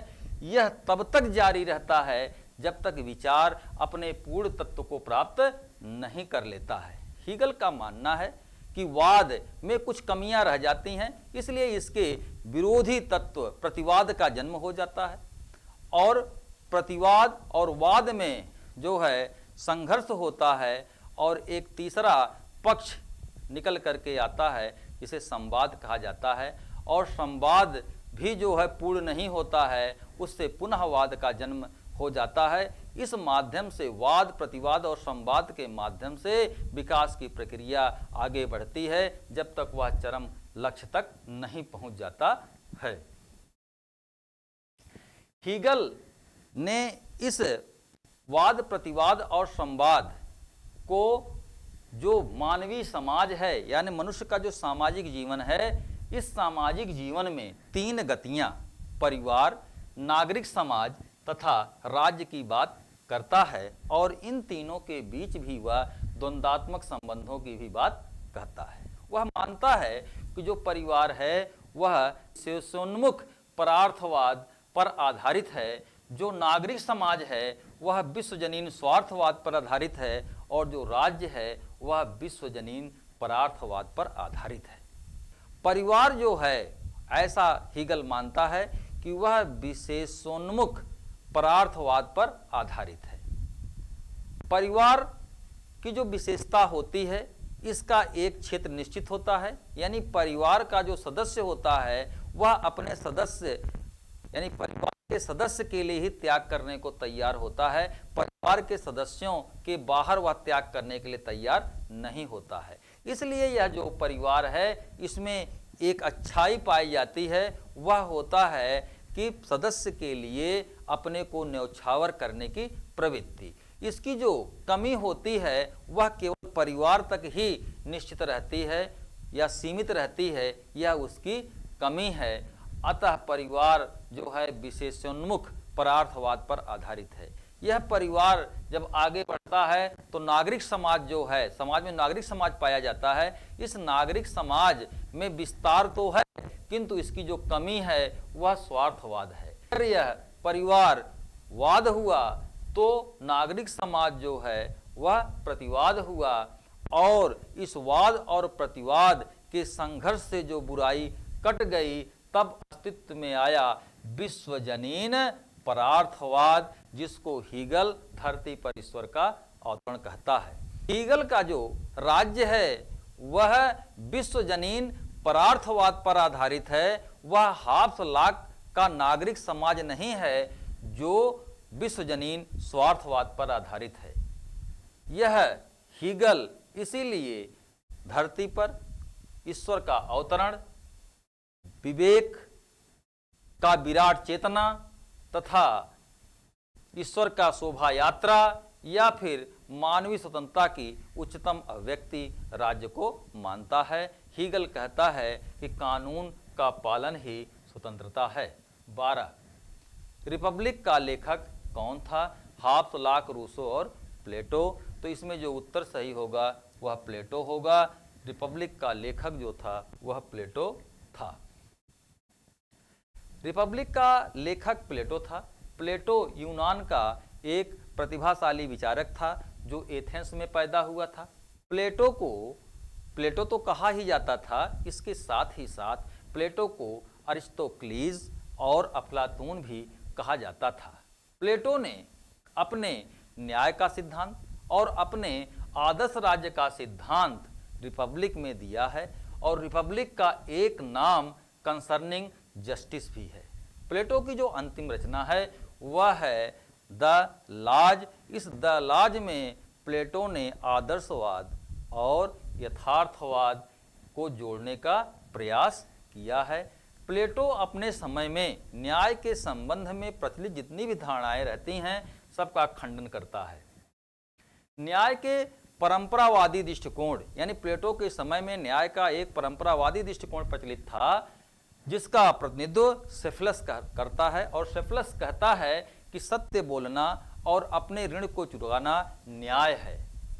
यह तब तक जारी रहता है जब तक विचार अपने पूर्ण तत्व को प्राप्त नहीं कर लेता है। हीगल का मानना है कि वाद में कुछ कमियां रह जाती हैं, इसलिए इसके विरोधी तत्व प्रतिवाद का जन्म हो जाता है और प्रतिवाद और वाद में जो है संघर्ष होता है और एक तीसरा पक्ष निकल करके आता है जिसे संवाद कहा जाता है। और संवाद भी जो है पूर्ण नहीं होता है, उससे पुनः वाद का जन्म हो जाता है। इस माध्यम से वाद प्रतिवाद और संवाद के माध्यम से विकास की प्रक्रिया आगे बढ़ती है जब तक वह चरम लक्ष्य तक नहीं पहुंच जाता है। हीगल ने इस वाद प्रतिवाद और संवाद को जो मानवीय समाज है यानी मनुष्य का जो सामाजिक जीवन है, इस सामाजिक जीवन में 3 गतियां परिवार, नागरिक समाज तथा राज्य की बात करता है और इन तीनों के बीच भी वह द्वंद्वात्मक संबंधों की भी बात कहता है। वह मानता है कि जो परिवार है वह सेवसोन्मुख परार्थवाद पर आधारित है, जो नागरिक समाज है वह विश्वजनीन स्वार्थवाद पर आधारित है और जो राज्य है वह विश्वजनीन परार्थवाद पर आधारित है। परिवार जो है, ऐसा हीगल मानता है कि वह विशेषोन्मुख परार्थवाद पर आधारित है। परिवार की जो विशेषता होती है इसका एक क्षेत्र निश्चित होता है, यानी परिवार का जो सदस्य होता है वह अपने सदस्य यानी परिवार के सदस्य के लिए ही त्याग करने को तैयार होता है। परिवार के सदस्यों के बाहर वह त्याग करने के लिए तैयार नहीं होता है। इसलिए यह जो परिवार है इसमें एक अच्छाई पाई जाती है, वह होता है कि सदस्य के लिए अपने को न्यौछावर करने की प्रवृत्ति। इसकी जो कमी होती है वह केवल परिवार तक ही निश्चित रहती है या सीमित रहती है, यह उसकी कमी है। अतः परिवार जो है विशेषोन्मुख परार्थवाद पर आधारित है। यह परिवार जब आगे बढ़ता है तो नागरिक समाज जो है, समाज में नागरिक समाज पाया जाता है। इस नागरिक समाज में विस्तार तो है किंतु इसकी जो कमी है वह स्वार्थवाद है। अगर यह परिवार वाद हुआ तो नागरिक समाज जो है वह प्रतिवाद हुआ और इस वाद और प्रतिवाद के संघर्ष से जो बुराई कट गई तब अस्तित्व में आया विश्वजनीन परार्थवाद, जिसको हीगल धरती पर ईश्वर का अवतरण कहता है। हीगल का जो राज्य है वह विश्वजनीन परार्थवाद पर आधारित है। वह हाफ्स लाख का नागरिक समाज नहीं है जो विश्वजनीन स्वार्थवाद पर आधारित है। यह हीगल इसीलिए धरती पर ईश्वर का अवतरण, विवेक का विराट चेतना तथा ईश्वर का शोभा यात्रा या फिर मानवीय स्वतंत्रता की उच्चतम अभिव्यक्ति राज्य को मानता है। हीगल कहता है कि कानून का पालन ही स्वतंत्रता है। 12 रिपब्लिक का लेखक कौन था? हाफ्स, लाक, रूसो और प्लेटो। तो इसमें जो उत्तर सही होगा वह प्लेटो होगा। रिपब्लिक का लेखक जो था वह प्लेटो था। रिपब्लिक का लेखक प्लेटो था। प्लेटो यूनान का एक प्रतिभाशाली विचारक था जो एथेंस में पैदा हुआ था। प्लेटो तो कहा ही जाता था, इसके साथ ही साथ प्लेटो को अरिस्टोक्लीज और अफलातून भी कहा जाता था। प्लेटो ने अपने न्याय का सिद्धांत और अपने आदर्श राज्य का सिद्धांत रिपब्लिक में दिया है और रिपब्लिक का एक नाम कंसर्निंग जस्टिस भी है। प्लेटो की जो अंतिम रचना है वह है द लॉज। इस द लॉज में प्लेटो ने आदर्शवाद और यथार्थवाद को जोड़ने का प्रयास किया है। प्लेटो अपने समय में न्याय के संबंध में प्रचलित जितनी भी धारणाएं रहती हैं सबका खंडन करता है। न्याय के परंपरावादी दृष्टिकोण, यानी प्लेटो के समय में न्याय का एक परंपरावादी दृष्टिकोण प्रचलित था जिसका प्रतिनिधित्व सेफलस करता है, और सेफलस कहता है कि सत्य बोलना और अपने ऋण को चुकाना न्याय है।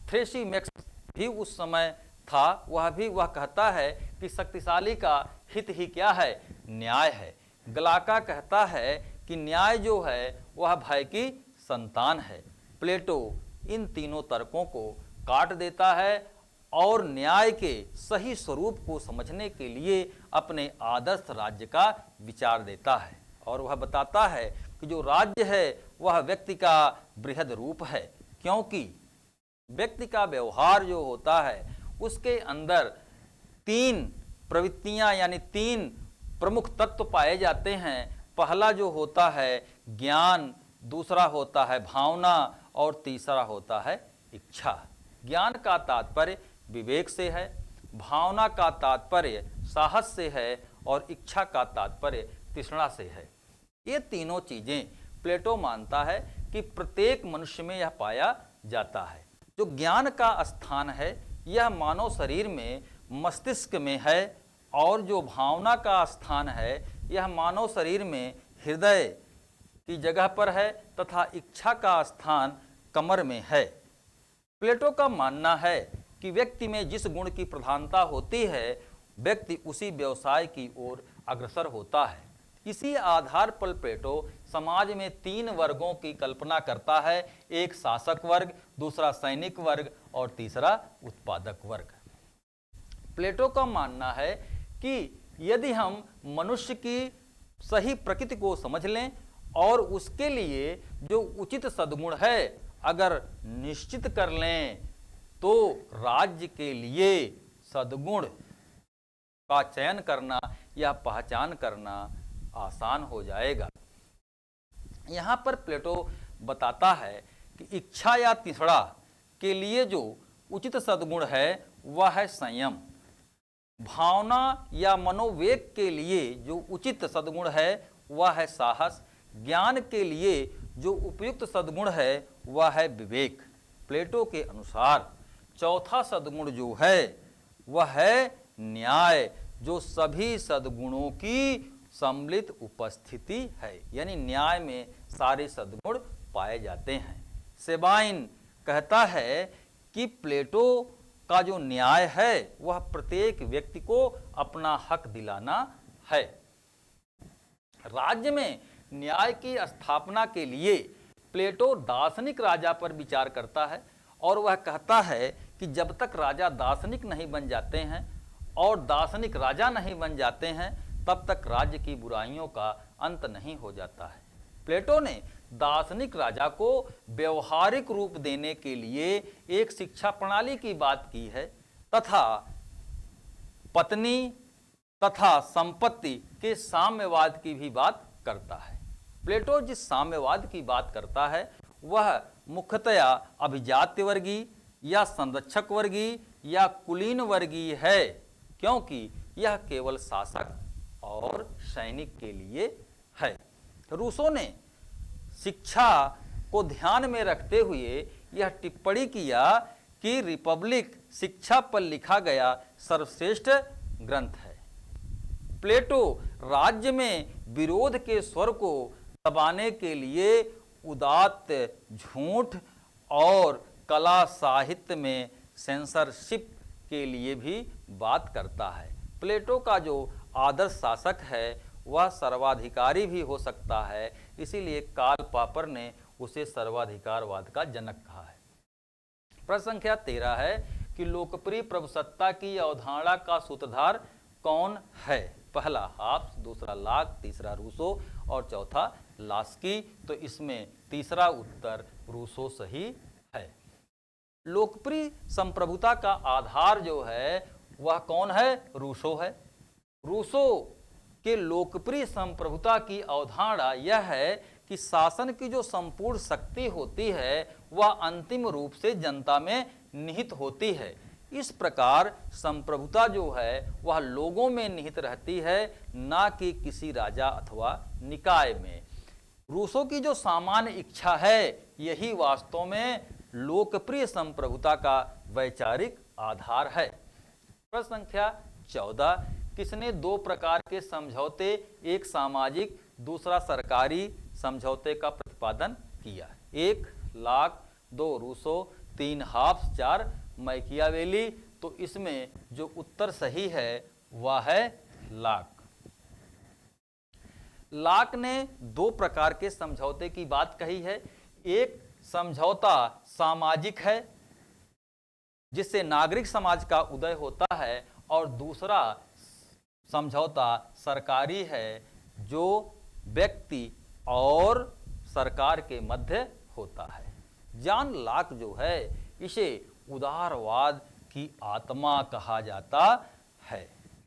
थ्रेसिमेक्स भी उस समय था, वह कहता है कि शक्तिशाली का हित ही क्या है, न्याय है। ग्लाका कहता है कि न्याय जो है वह भय की संतान है। प्लेटो इन तीनों तर्कों को काट देता है और न्याय के सही स्वरूप को समझने के लिए अपने आदर्श राज्य का विचार देता है, और वह बताता है कि जो राज्य है वह व्यक्ति का बृहद रूप है, क्योंकि व्यक्ति का व्यवहार जो होता है उसके अंदर तीन प्रवृत्तियां यानी तीन प्रमुख तत्व पाए जाते हैं। पहला जो होता है ज्ञान, दूसरा होता है भावना और तीसरा होता है इच्छा। ज्ञान का तात्पर्य विवेक से है, भावना का तात्पर्य साहस से है और इच्छा का तात्पर्य तृष्णा से है। ये तीनों चीजें प्लेटो मानता है कि प्रत्येक मनुष्य में यह पाया जाता है। जो ज्ञान का स्थान है यह मानव शरीर में मस्तिष्क में है, और जो भावना का स्थान है यह मानव शरीर में हृदय की जगह पर है, तथा इच्छा का स्थान कमर में है। प्लेटो का मानना है कि व्यक्ति में जिस गुण की प्रधानता होती है व्यक्ति उसी व्यवसाय की ओर अग्रसर होता है। इसी आधार पर प्लेटो समाज में तीन वर्गों की कल्पना करता है, एक शासक वर्ग, दूसरा सैनिक वर्ग और तीसरा उत्पादक वर्ग। प्लेटो का मानना है कि यदि हम मनुष्य की सही प्रकृति को समझ लें और उसके लिए जो उचित सद्गुण है अगर निश्चित कर लें तो राज्य के लिए सद्गुण का चयन करना या पहचान करना आसान हो जाएगा। यहाँ पर प्लेटो बताता है कि इच्छा या तृष्णा के लिए जो उचित सद्गुण है वह है संयम। भावना या मनोवेग के लिए जो उचित सद्गुण है वह है साहस। ज्ञान के लिए जो उपयुक्त सद्गुण है वह है विवेक। प्लेटो के अनुसार चौथा सद्गुण जो है वह है न्याय, जो सभी सद्गुणों की सम्मिलित उपस्थिति है, यानी न्याय में सारे सद्गुण पाए जाते हैं। सेबाइन कहता है कि प्लेटो का जो न्याय है वह प्रत्येक व्यक्ति को अपना हक दिलाना है। राज्य में न्याय की स्थापना के लिए प्लेटो दार्शनिक राजा पर विचार करता है, और वह कहता है कि जब तक राजा दार्शनिक नहीं बन जाते हैं और दार्शनिक राजा नहीं बन जाते हैं तब तक राज्य की बुराइयों का अंत नहीं हो जाता है। प्लेटो ने दार्शनिक राजा को व्यवहारिक रूप देने के लिए एक शिक्षा प्रणाली की बात की है, तथा पत्नी तथा संपत्ति के साम्यवाद की भी बात करता है। प्लेटो जिस साम्यवाद की बात करता है वह मुख्यतया अभिजात्य वर्गीय या संरक्षक वर्गीय या कुलीन वर्गीय है, क्योंकि यह केवल शासक और सैनिक के लिए है। रूसो ने शिक्षा को ध्यान में रखते हुए यह टिप्पणी किया कि रिपब्लिक शिक्षा पर लिखा गया सर्वश्रेष्ठ ग्रंथ है। प्लेटो राज्य में विरोध के स्वर को दबाने के लिए उदात्त झूठ और कला साहित्य में सेंसरशिप के लिए भी बात करता है। प्लेटो का जो आदर्श शासक है वह सर्वाधिकारी भी हो सकता है, इसीलिए कार्ल पॉपर ने उसे सर्वाधिकारवाद का जनक कहा है। प्रश्न संख्या 13 है कि लोकप्रिय प्रभुसत्ता की अवधारणा का सूत्रधार कौन है? पहला हाब्स, दूसरा लाक, तीसरा रूसो और चौथा लास्की। तो इसमें तीसरा उत्तर रूसो सही है। लोकप्रिय संप्रभुता का आधार जो है वह कौन है? रूसो है। रूसो के लोकप्रिय संप्रभुता की अवधारणा यह है कि शासन की जो संपूर्ण शक्ति होती है वह अंतिम रूप से जनता में निहित होती है। इस प्रकार संप्रभुता जो है वह लोगों में निहित रहती है, ना कि किसी राजा अथवा निकाय में। रूसों की जो सामान्य इच्छा है यही वास्तव में लोकप्रिय संप्रभुता का वैचारिक आधार है। प्रश्न संख्या 14, किसने दो प्रकार के समझौते, एक सामाजिक दूसरा सरकारी समझौते का प्रतिपादन किया? 1 लाक, 2 रूसो, 3 हाब्स, 4 मैकियावेली। तो इसमें जो उत्तर सही है वह है लाक। लाक ने दो प्रकार के समझौते की बात कही है। एक समझौता सामाजिक है जिससे नागरिक समाज का उदय होता है, और दूसरा समझौता सरकारी है जो व्यक्ति और सरकार के मध्य होता है। जॉन लॉक जो है इसे उदारवाद की आत्मा कहा जाता है।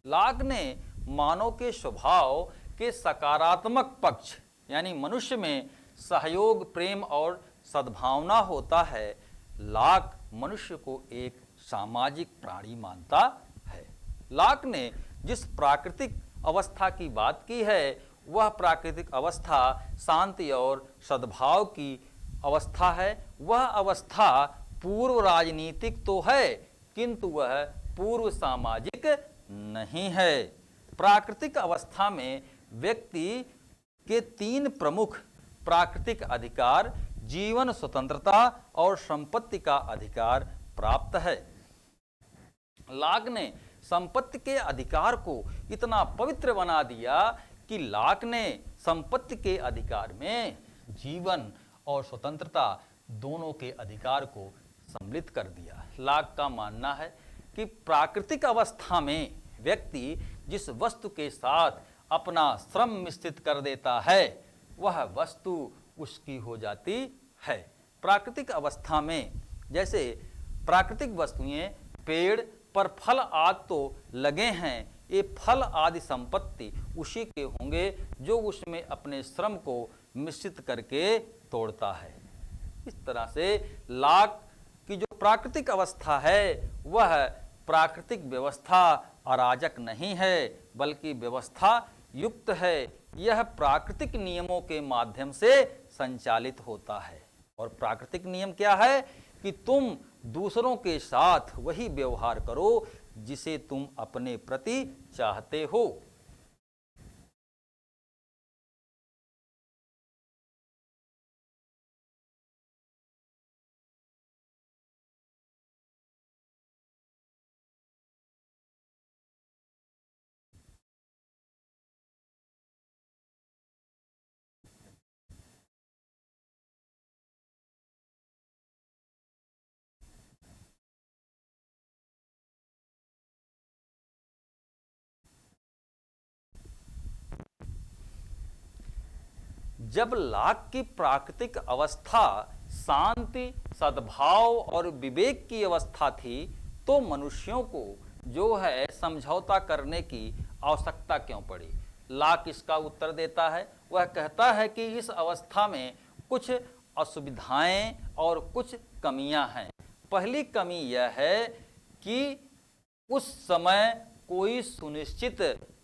लॉक ने मानव के स्वभाव के सकारात्मक पक्ष यानी मनुष्य में सहयोग, प्रेम और सद्भावना होता है। लॉक मनुष्य को एक सामाजिक प्राणी मानता है। लॉक ने जिस प्राकृतिक अवस्था की बात की है वह प्राकृतिक अवस्था शांति और सद्भाव की अवस्था है। वह अवस्था पूर्व राजनीतिक तो है किंतु वह पूर्व सामाजिक नहीं है। प्राकृतिक अवस्था में व्यक्ति के 3 प्रमुख प्राकृतिक अधिकार, जीवन स्वतंत्रता और संपत्ति का अधिकार प्राप्त है। लॉक ने संपत्ति के अधिकार को इतना पवित्र बना दिया कि लॉक ने संपत्ति के अधिकार में जीवन और स्वतंत्रता दोनों के अधिकार को सम्मिलित कर दिया। लॉक का मानना है कि प्राकृतिक अवस्था में व्यक्ति जिस वस्तु के साथ अपना श्रम मिश्रित कर देता है वह वस्तु उसकी हो जाती है। प्राकृतिक अवस्था में जैसे प्राकृतिक वस्तुएं, पेड़ पर फल आदि तो लगे हैं, ये फल आदि संपत्ति उसी के होंगे जो उसमें अपने श्रम को मिश्रित करके तोड़ता है। इस तरह से लॉक की जो प्राकृतिक अवस्था है वह प्राकृतिक व्यवस्था अराजक नहीं है बल्कि व्यवस्था युक्त है। यह प्राकृतिक नियमों के माध्यम से संचालित होता है। और प्राकृतिक नियम क्या है कि तुम दूसरों के साथ वही व्यवहार करो जिसे तुम अपने प्रति चाहते हो। जब लॉक की प्राकृतिक अवस्था शांति, सद्भाव और विवेक की अवस्था थी तो मनुष्यों को जो है समझौता करने की आवश्यकता क्यों पड़ी? लॉक इसका उत्तर देता है। वह कहता है कि इस अवस्था में कुछ असुविधाएं और कुछ कमियां हैं। पहली कमी यह है कि उस समय कोई सुनिश्चित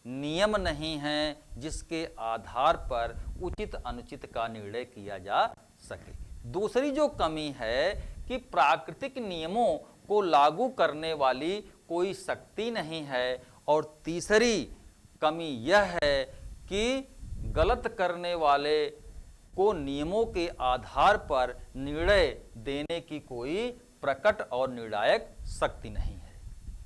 नियम नहीं है जिसके आधार पर उचित अनुचित का निर्णय किया जा सके। दूसरी जो कमी है कि प्राकृतिक नियमों को लागू करने वाली कोई शक्ति नहीं है। और तीसरी कमी यह है कि गलत करने वाले को नियमों के आधार पर निर्णय देने की कोई प्रकट और निर्णायक शक्ति नहीं है।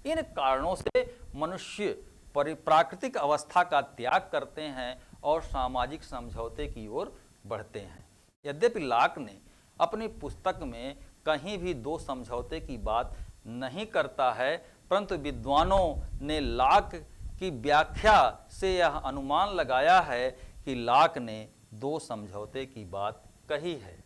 इन कारणों से मनुष्य प्राकृतिक अवस्था का त्याग करते हैं और सामाजिक समझौते की ओर बढ़ते हैं। यद्यपि लॉक ने अपनी पुस्तक में कहीं भी दो समझौते की बात नहीं करता है, परंतु विद्वानों ने लॉक की व्याख्या से यह अनुमान लगाया है कि लॉक ने दो समझौते की बात कही है।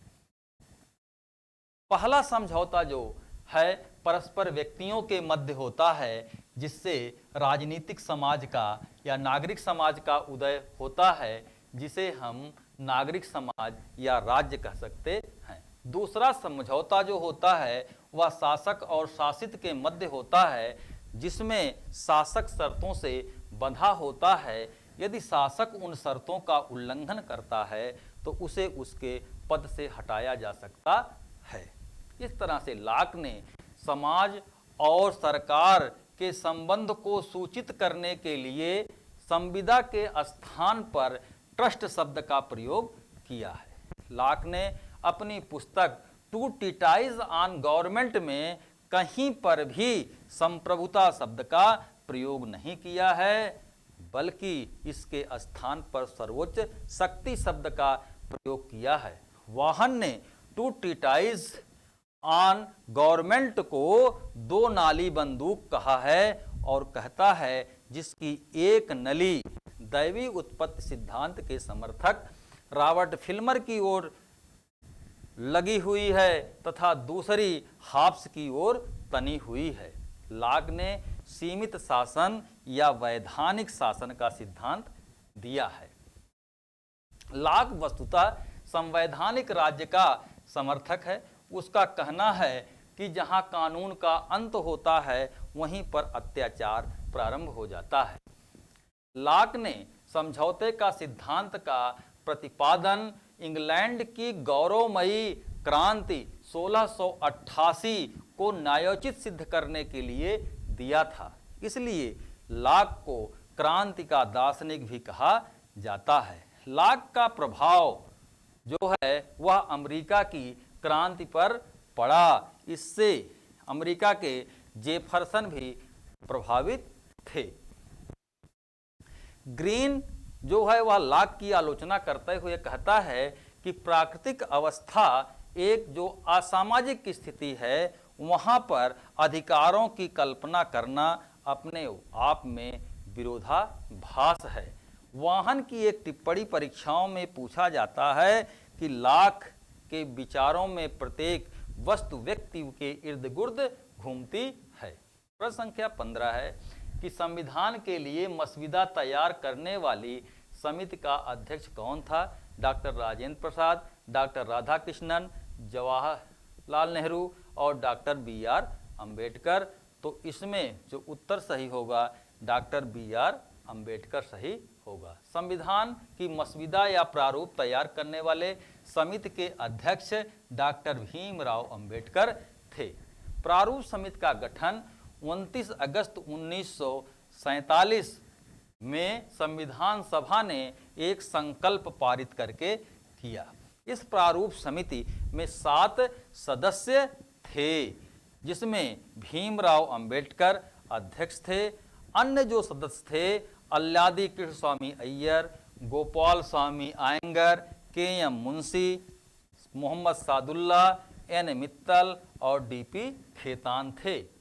पहला समझौता जो है परस्पर व्यक्तियों के मध्य होता है जिससे राजनीतिक समाज का या नागरिक समाज का उदय होता है, जिसे हम नागरिक समाज या राज्य कह सकते हैं। दूसरा समझौता जो होता है वह शासक और शासित के मध्य होता है, जिसमें शासक शर्तों से बंधा होता है। यदि शासक उन शर्तों का उल्लंघन करता है तो उसे उसके पद से हटाया जा सकता है। इस तरह से लॉक ने समाज और सरकार के संबंध को सूचित करने के लिए संविदा के स्थान पर ट्रस्ट शब्द का प्रयोग किया है। लॉक ने अपनी पुस्तक टू ट्रीटाइज ऑन गवर्नमेंट में कहीं पर भी संप्रभुता शब्द का प्रयोग नहीं किया है, बल्कि इसके स्थान पर सर्वोच्च शक्ति शब्द का प्रयोग किया है। वाहन ने टू ट्रीटाइज ऑन गवर्नमेंट को दो नाली बंदूक कहा है और कहता है जिसकी एक नली दैवी उत्पत्ति सिद्धांत के समर्थक रॉबर्ट फिल्मर की ओर लगी हुई है तथा दूसरी हॉब्स की ओर तनी हुई है। लॉक ने सीमित शासन या वैधानिक शासन का सिद्धांत दिया है। लॉक वस्तुतः संवैधानिक राज्य का समर्थक है। उसका कहना है कि जहां कानून का अंत होता है वहीं पर अत्याचार प्रारंभ हो जाता है। लॉक ने समझौते का सिद्धांत का प्रतिपादन इंग्लैंड की गौरवमयी क्रांति 1688 को न्यायोचित सिद्ध करने के लिए दिया था। इसलिए लॉक को क्रांति का दार्शनिक भी कहा जाता है। लॉक का प्रभाव जो है वह अमेरिका की क्रांति पर पड़ा। इससे अमेरिका के जेफरसन भी प्रभावित थे। ग्रीन जो है वह लॉक की आलोचना करते हुए कहता है कि प्राकृतिक अवस्था एक जो असामाजिक स्थिति है वहां पर अधिकारों की कल्पना करना अपने आप में विरोधाभास है। वाहन की एक टिप्पणी परीक्षाओं में पूछा जाता है कि लॉक के विचारों में प्रत्येक वस्तु व्यक्ति के इर्द गिर्द घूमती है। प्रश्न संख्या 15 है कि संविधान के लिए मसविदा तैयार करने वाली समिति का अध्यक्ष कौन था? डॉक्टर राजेंद्र प्रसाद, डॉक्टर राधाकृष्णन, जवाहरलाल नेहरू और डॉक्टर बी.आर. अंबेडकर। तो इसमें जो उत्तर सही होगा डॉक्टर बी.आर. अंबेडकर सही होगा। संविधान की मसविदा या प्रारूप तैयार करने वाले समिति के अध्यक्ष डॉक्टर भीमराव अंबेडकर थे। प्रारूप समिति का गठन 29 अगस्त 1947 में संविधान सभा ने एक संकल्प पारित करके किया। इस प्रारूप समिति में 7 सदस्य थे, जिसमें भीमराव अंबेडकर अध्यक्ष थे। अन्य जो सदस्य थे अल्लादी कृष्ण स्वामी अय्यर, गोपाल स्वामी आयंगर, के.एम. मुंशी, मोहम्मद सादुल्ला, एन. मित्तल और डी.पी. खेतान थे।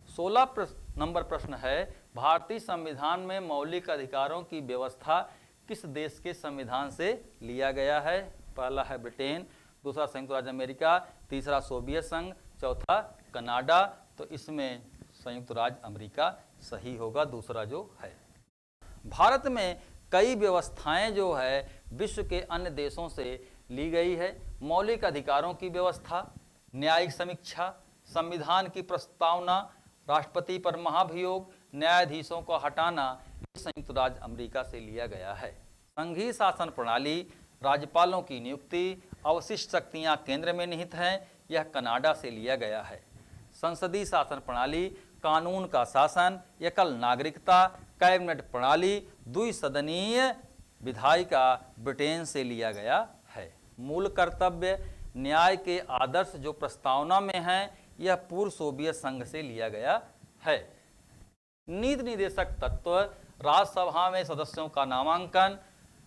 16 नंबर प्रश्न है, भारतीय संविधान में मौलिक अधिकारों की व्यवस्था किस देश के संविधान से लिया गया है? पहला है ब्रिटेन, दूसरा संयुक्त राज्य अमेरिका, तीसरा सोवियत संघ, चौथा कनाडा। तो इसमें संयुक्त राज्य अमेरिका सही होगा, दूसरा जो है। भारत में कई व्यवस्थाएं जो है विश्व के अन्य देशों से ली गई है। मौलिक अधिकारों की व्यवस्था, न्यायिक समीक्षा, संविधान की प्रस्तावना, राष्ट्रपति पर महाभियोग, न्यायाधीशों को हटाना, संयुक्त राज्य अमेरिका से लिया गया है। संघीय शासन प्रणाली, राज्यपालों की नियुक्ति, अवशिष्ट शक्तियां केंद्र में निहित हैं, यह कनाडा से लिया गया है। संसदीय शासन प्रणाली, कानून का शासन, एकल नागरिकता, कैबिनेट प्रणाली, द्विसदनीय विधायिका ब्रिटेन से लिया गया है। मूल कर्तव्य, न्याय के आदर्श जो प्रस्तावना में हैं, यह पूर्व सोवियत संघ से लिया गया है। नीति निर्देशक तत्व, राज्यसभा में सदस्यों का नामांकन,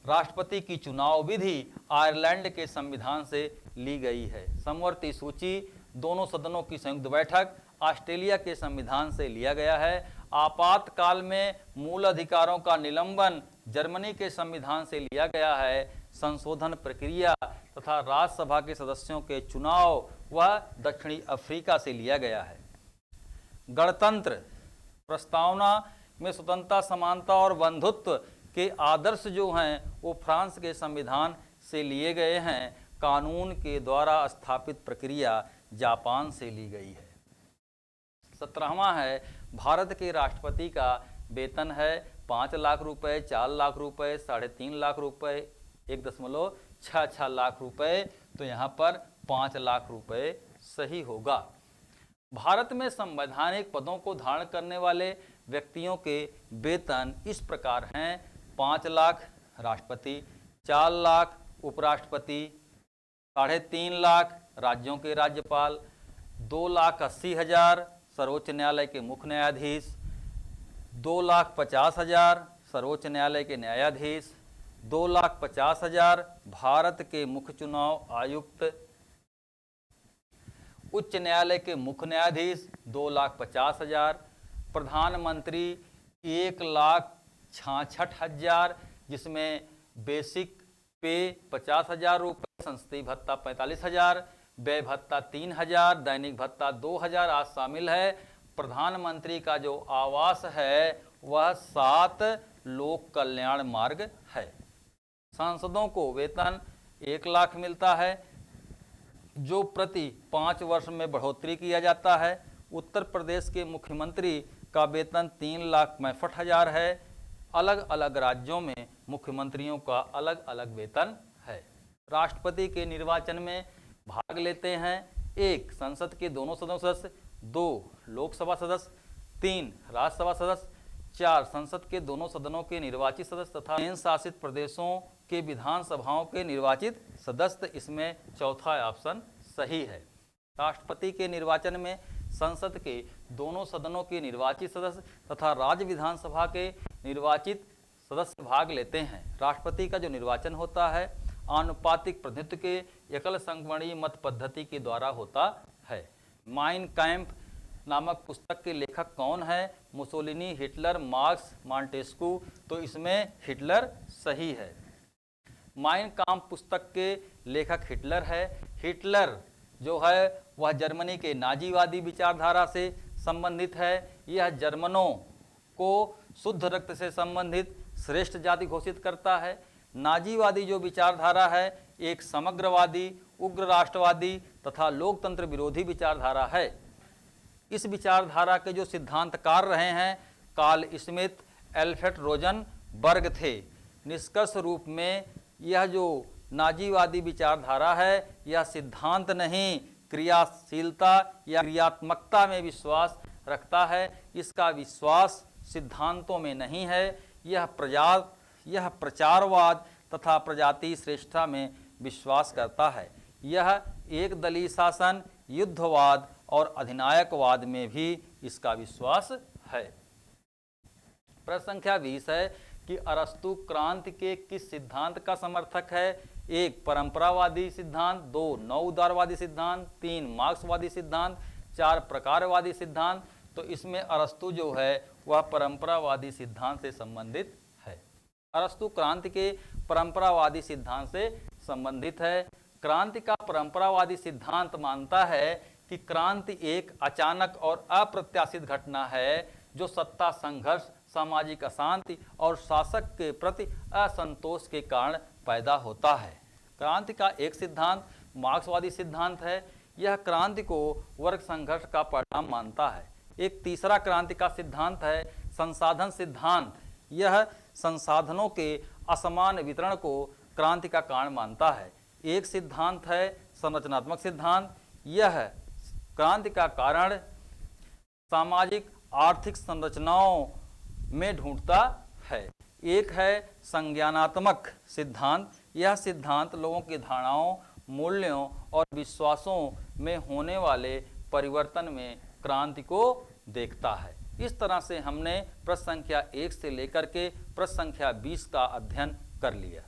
राष्ट्रपति की चुनाव विधि आयरलैंड के संविधान से ली गई है। समवर्ती सूची, दोनों सदनों की संयुक्त बैठक ऑस्ट्रेलिया के संविधान से लिया गया है। आपातकाल में मूल अधिकारों का निलंबन जर्मनी के संविधान से लिया गया है। संशोधन प्रक्रिया तथा राज्यसभा के सदस्यों के चुनाव वह दक्षिणी अफ्रीका से लिया गया है। गणतंत्र प्रस्तावना में स्वतंत्रता, समानता और बंधुत्व के आदर्श जो हैं वो फ्रांस के संविधान से लिए गए हैं। कानून के द्वारा स्थापित प्रक्रिया जापान से ली गई है। 17वां है भारत के राष्ट्रपति का वेतन है 5 लाख रुपए, 4 लाख रुपए, 3.5 लाख रुपए, 1.66 लाख रुपए। तो यहाँ पर 5 लाख रुपए सही होगा। भारत में संवैधानिक पदों को धारण करने वाले व्यक्तियों के वेतन इस प्रकार हैं: 5 लाख राष्ट्रपति, 4 लाख उपराष्ट्रपति, 3.5 लाख राज्यों के राज्यपाल, 2,80,000 सर्वोच्च न्यायालय के मुख्य न्यायाधीश, 2,50,000 सर्वोच्च न्यायालय के न्यायाधीश, 2,50,000 भारत के मुख्य चुनाव आयुक्त, उच्च न्यायालय के मुख्य न्यायाधीश 2,50,000, प्रधानमंत्री 1,66,000 जिसमें बेसिक पे 50,000 रुपये, संसदीय भत्ता 45,000, व्यय भत्ता 3,000, दैनिक भत्ता 2,000 आज शामिल है। प्रधानमंत्री का जो आवास है वह 7 लोक कल्याण मार्ग है। सांसदों को वेतन 1 लाख मिलता है जो प्रति 5 वर्ष में बढ़ोतरी किया जाता है। उत्तर प्रदेश के मुख्यमंत्री का वेतन 3,65,000 है। अलग अलग राज्यों में मुख्यमंत्रियों का अलग अलग वेतन है। राष्ट्रपति के निर्वाचन में भाग लेते हैं 1 संसद के दोनों सदनों सदस्य, 2 लोकसभा सदस्य, 3 राज्यसभा सदस्य, 4 संसद के दोनों सदनों के निर्वाचित सदस्य तथा केंद्र शासित प्रदेशों के विधानसभाओं के निर्वाचित सदस्य। इसमें चौथा ऑप्शन सही है। राष्ट्रपति के निर्वाचन में संसद के दोनों सदनों के निर्वाचित सदस्य तथा राज्य विधानसभा के निर्वाचित सदस्य भाग लेते हैं। राष्ट्रपति का जो निर्वाचन होता है आनुपातिक प्रतिनिधित्व के एकल संगमणीय मत पद्धति के द्वारा होता है। माइन कैम्प नामक पुस्तक के लेखक कौन है? Mussolini, Hitler, marks, Montesquieu. तो इसमें हिटलर सही है। माइन काम्प पुस्तक के लेखक हिटलर है। हिटलर जो है वह जर्मनी के नाजीवादी विचारधारा से संबंधित है। यह जर्मनों को शुद्ध रक्त से संबंधित श्रेष्ठ जाति घोषित करता है। नाजीवादी जो विचारधारा है एक समग्रवादी, उग्र राष्ट्रवादी तथा लोकतंत्र विरोधी विचारधारा है। इस विचारधारा के जो सिद्धांतकार रहे हैं कार्ल स्मिथ, एल्फ्रेड रोजनबर्ग थे। निष्कर्ष रूप में यह जो नाजीवादी विचारधारा है यह सिद्धांत नहीं क्रियाशीलता या क्रियात्मकता में विश्वास रखता है। इसका विश्वास सिद्धांतों में नहीं है। यह प्रचारवाद तथा प्रजाति श्रेष्ठता में विश्वास करता है। यह एक दलीय शासन, युद्धवाद और अधिनायकवाद में भी इसका विश्वास है। प्रश्न संख्या 20 है कि अरस्तु क्रांति के किस सिद्धांत का समर्थक है? 1 परंपरावादी सिद्धांत, 2 नव उदारवादी सिद्धांत, 3 मार्क्सवादी सिद्धांत, 4 प्रकारवादी सिद्धांत। तो इसमें अरस्तु जो है वह परंपरावादी सिद्धांत से संबंधित है। अरस्तु क्रांति के परंपरावादी सिद्धांत से संबंधित है। क्रांति का परंपरावादी सिद्धांत मानता है कि क्रांति एक अचानक और अप्रत्याशित घटना है जो सत्ता संघर्ष, सामाजिक अशांति और शासक के प्रति असंतोष के कारण पैदा होता है। क्रांति का एक सिद्धांत मार्क्सवादी सिद्धांत है। यह क्रांति को वर्ग संघर्ष का परिणाम मानता है। एक तीसरा क्रांति का सिद्धांत है संसाधन सिद्धांत। यह संसाधनों के असमान वितरण को क्रांति का कारण मानता है। एक सिद्धांत है संरचनात्मक सिद्धांत। यह क्रांति का कारण सामाजिक आर्थिक संरचनाओं में ढूंढता है। एक है संज्ञानात्मक सिद्धांत। यह सिद्धांत लोगों की धारणाओं, मूल्यों और विश्वासों में होने वाले परिवर्तन में क्रांति को देखता है। इस तरह से हमने प्रश्न संख्या 1 से लेकर के प्रश्न संख्या 20 का अध्ययन कर लिया।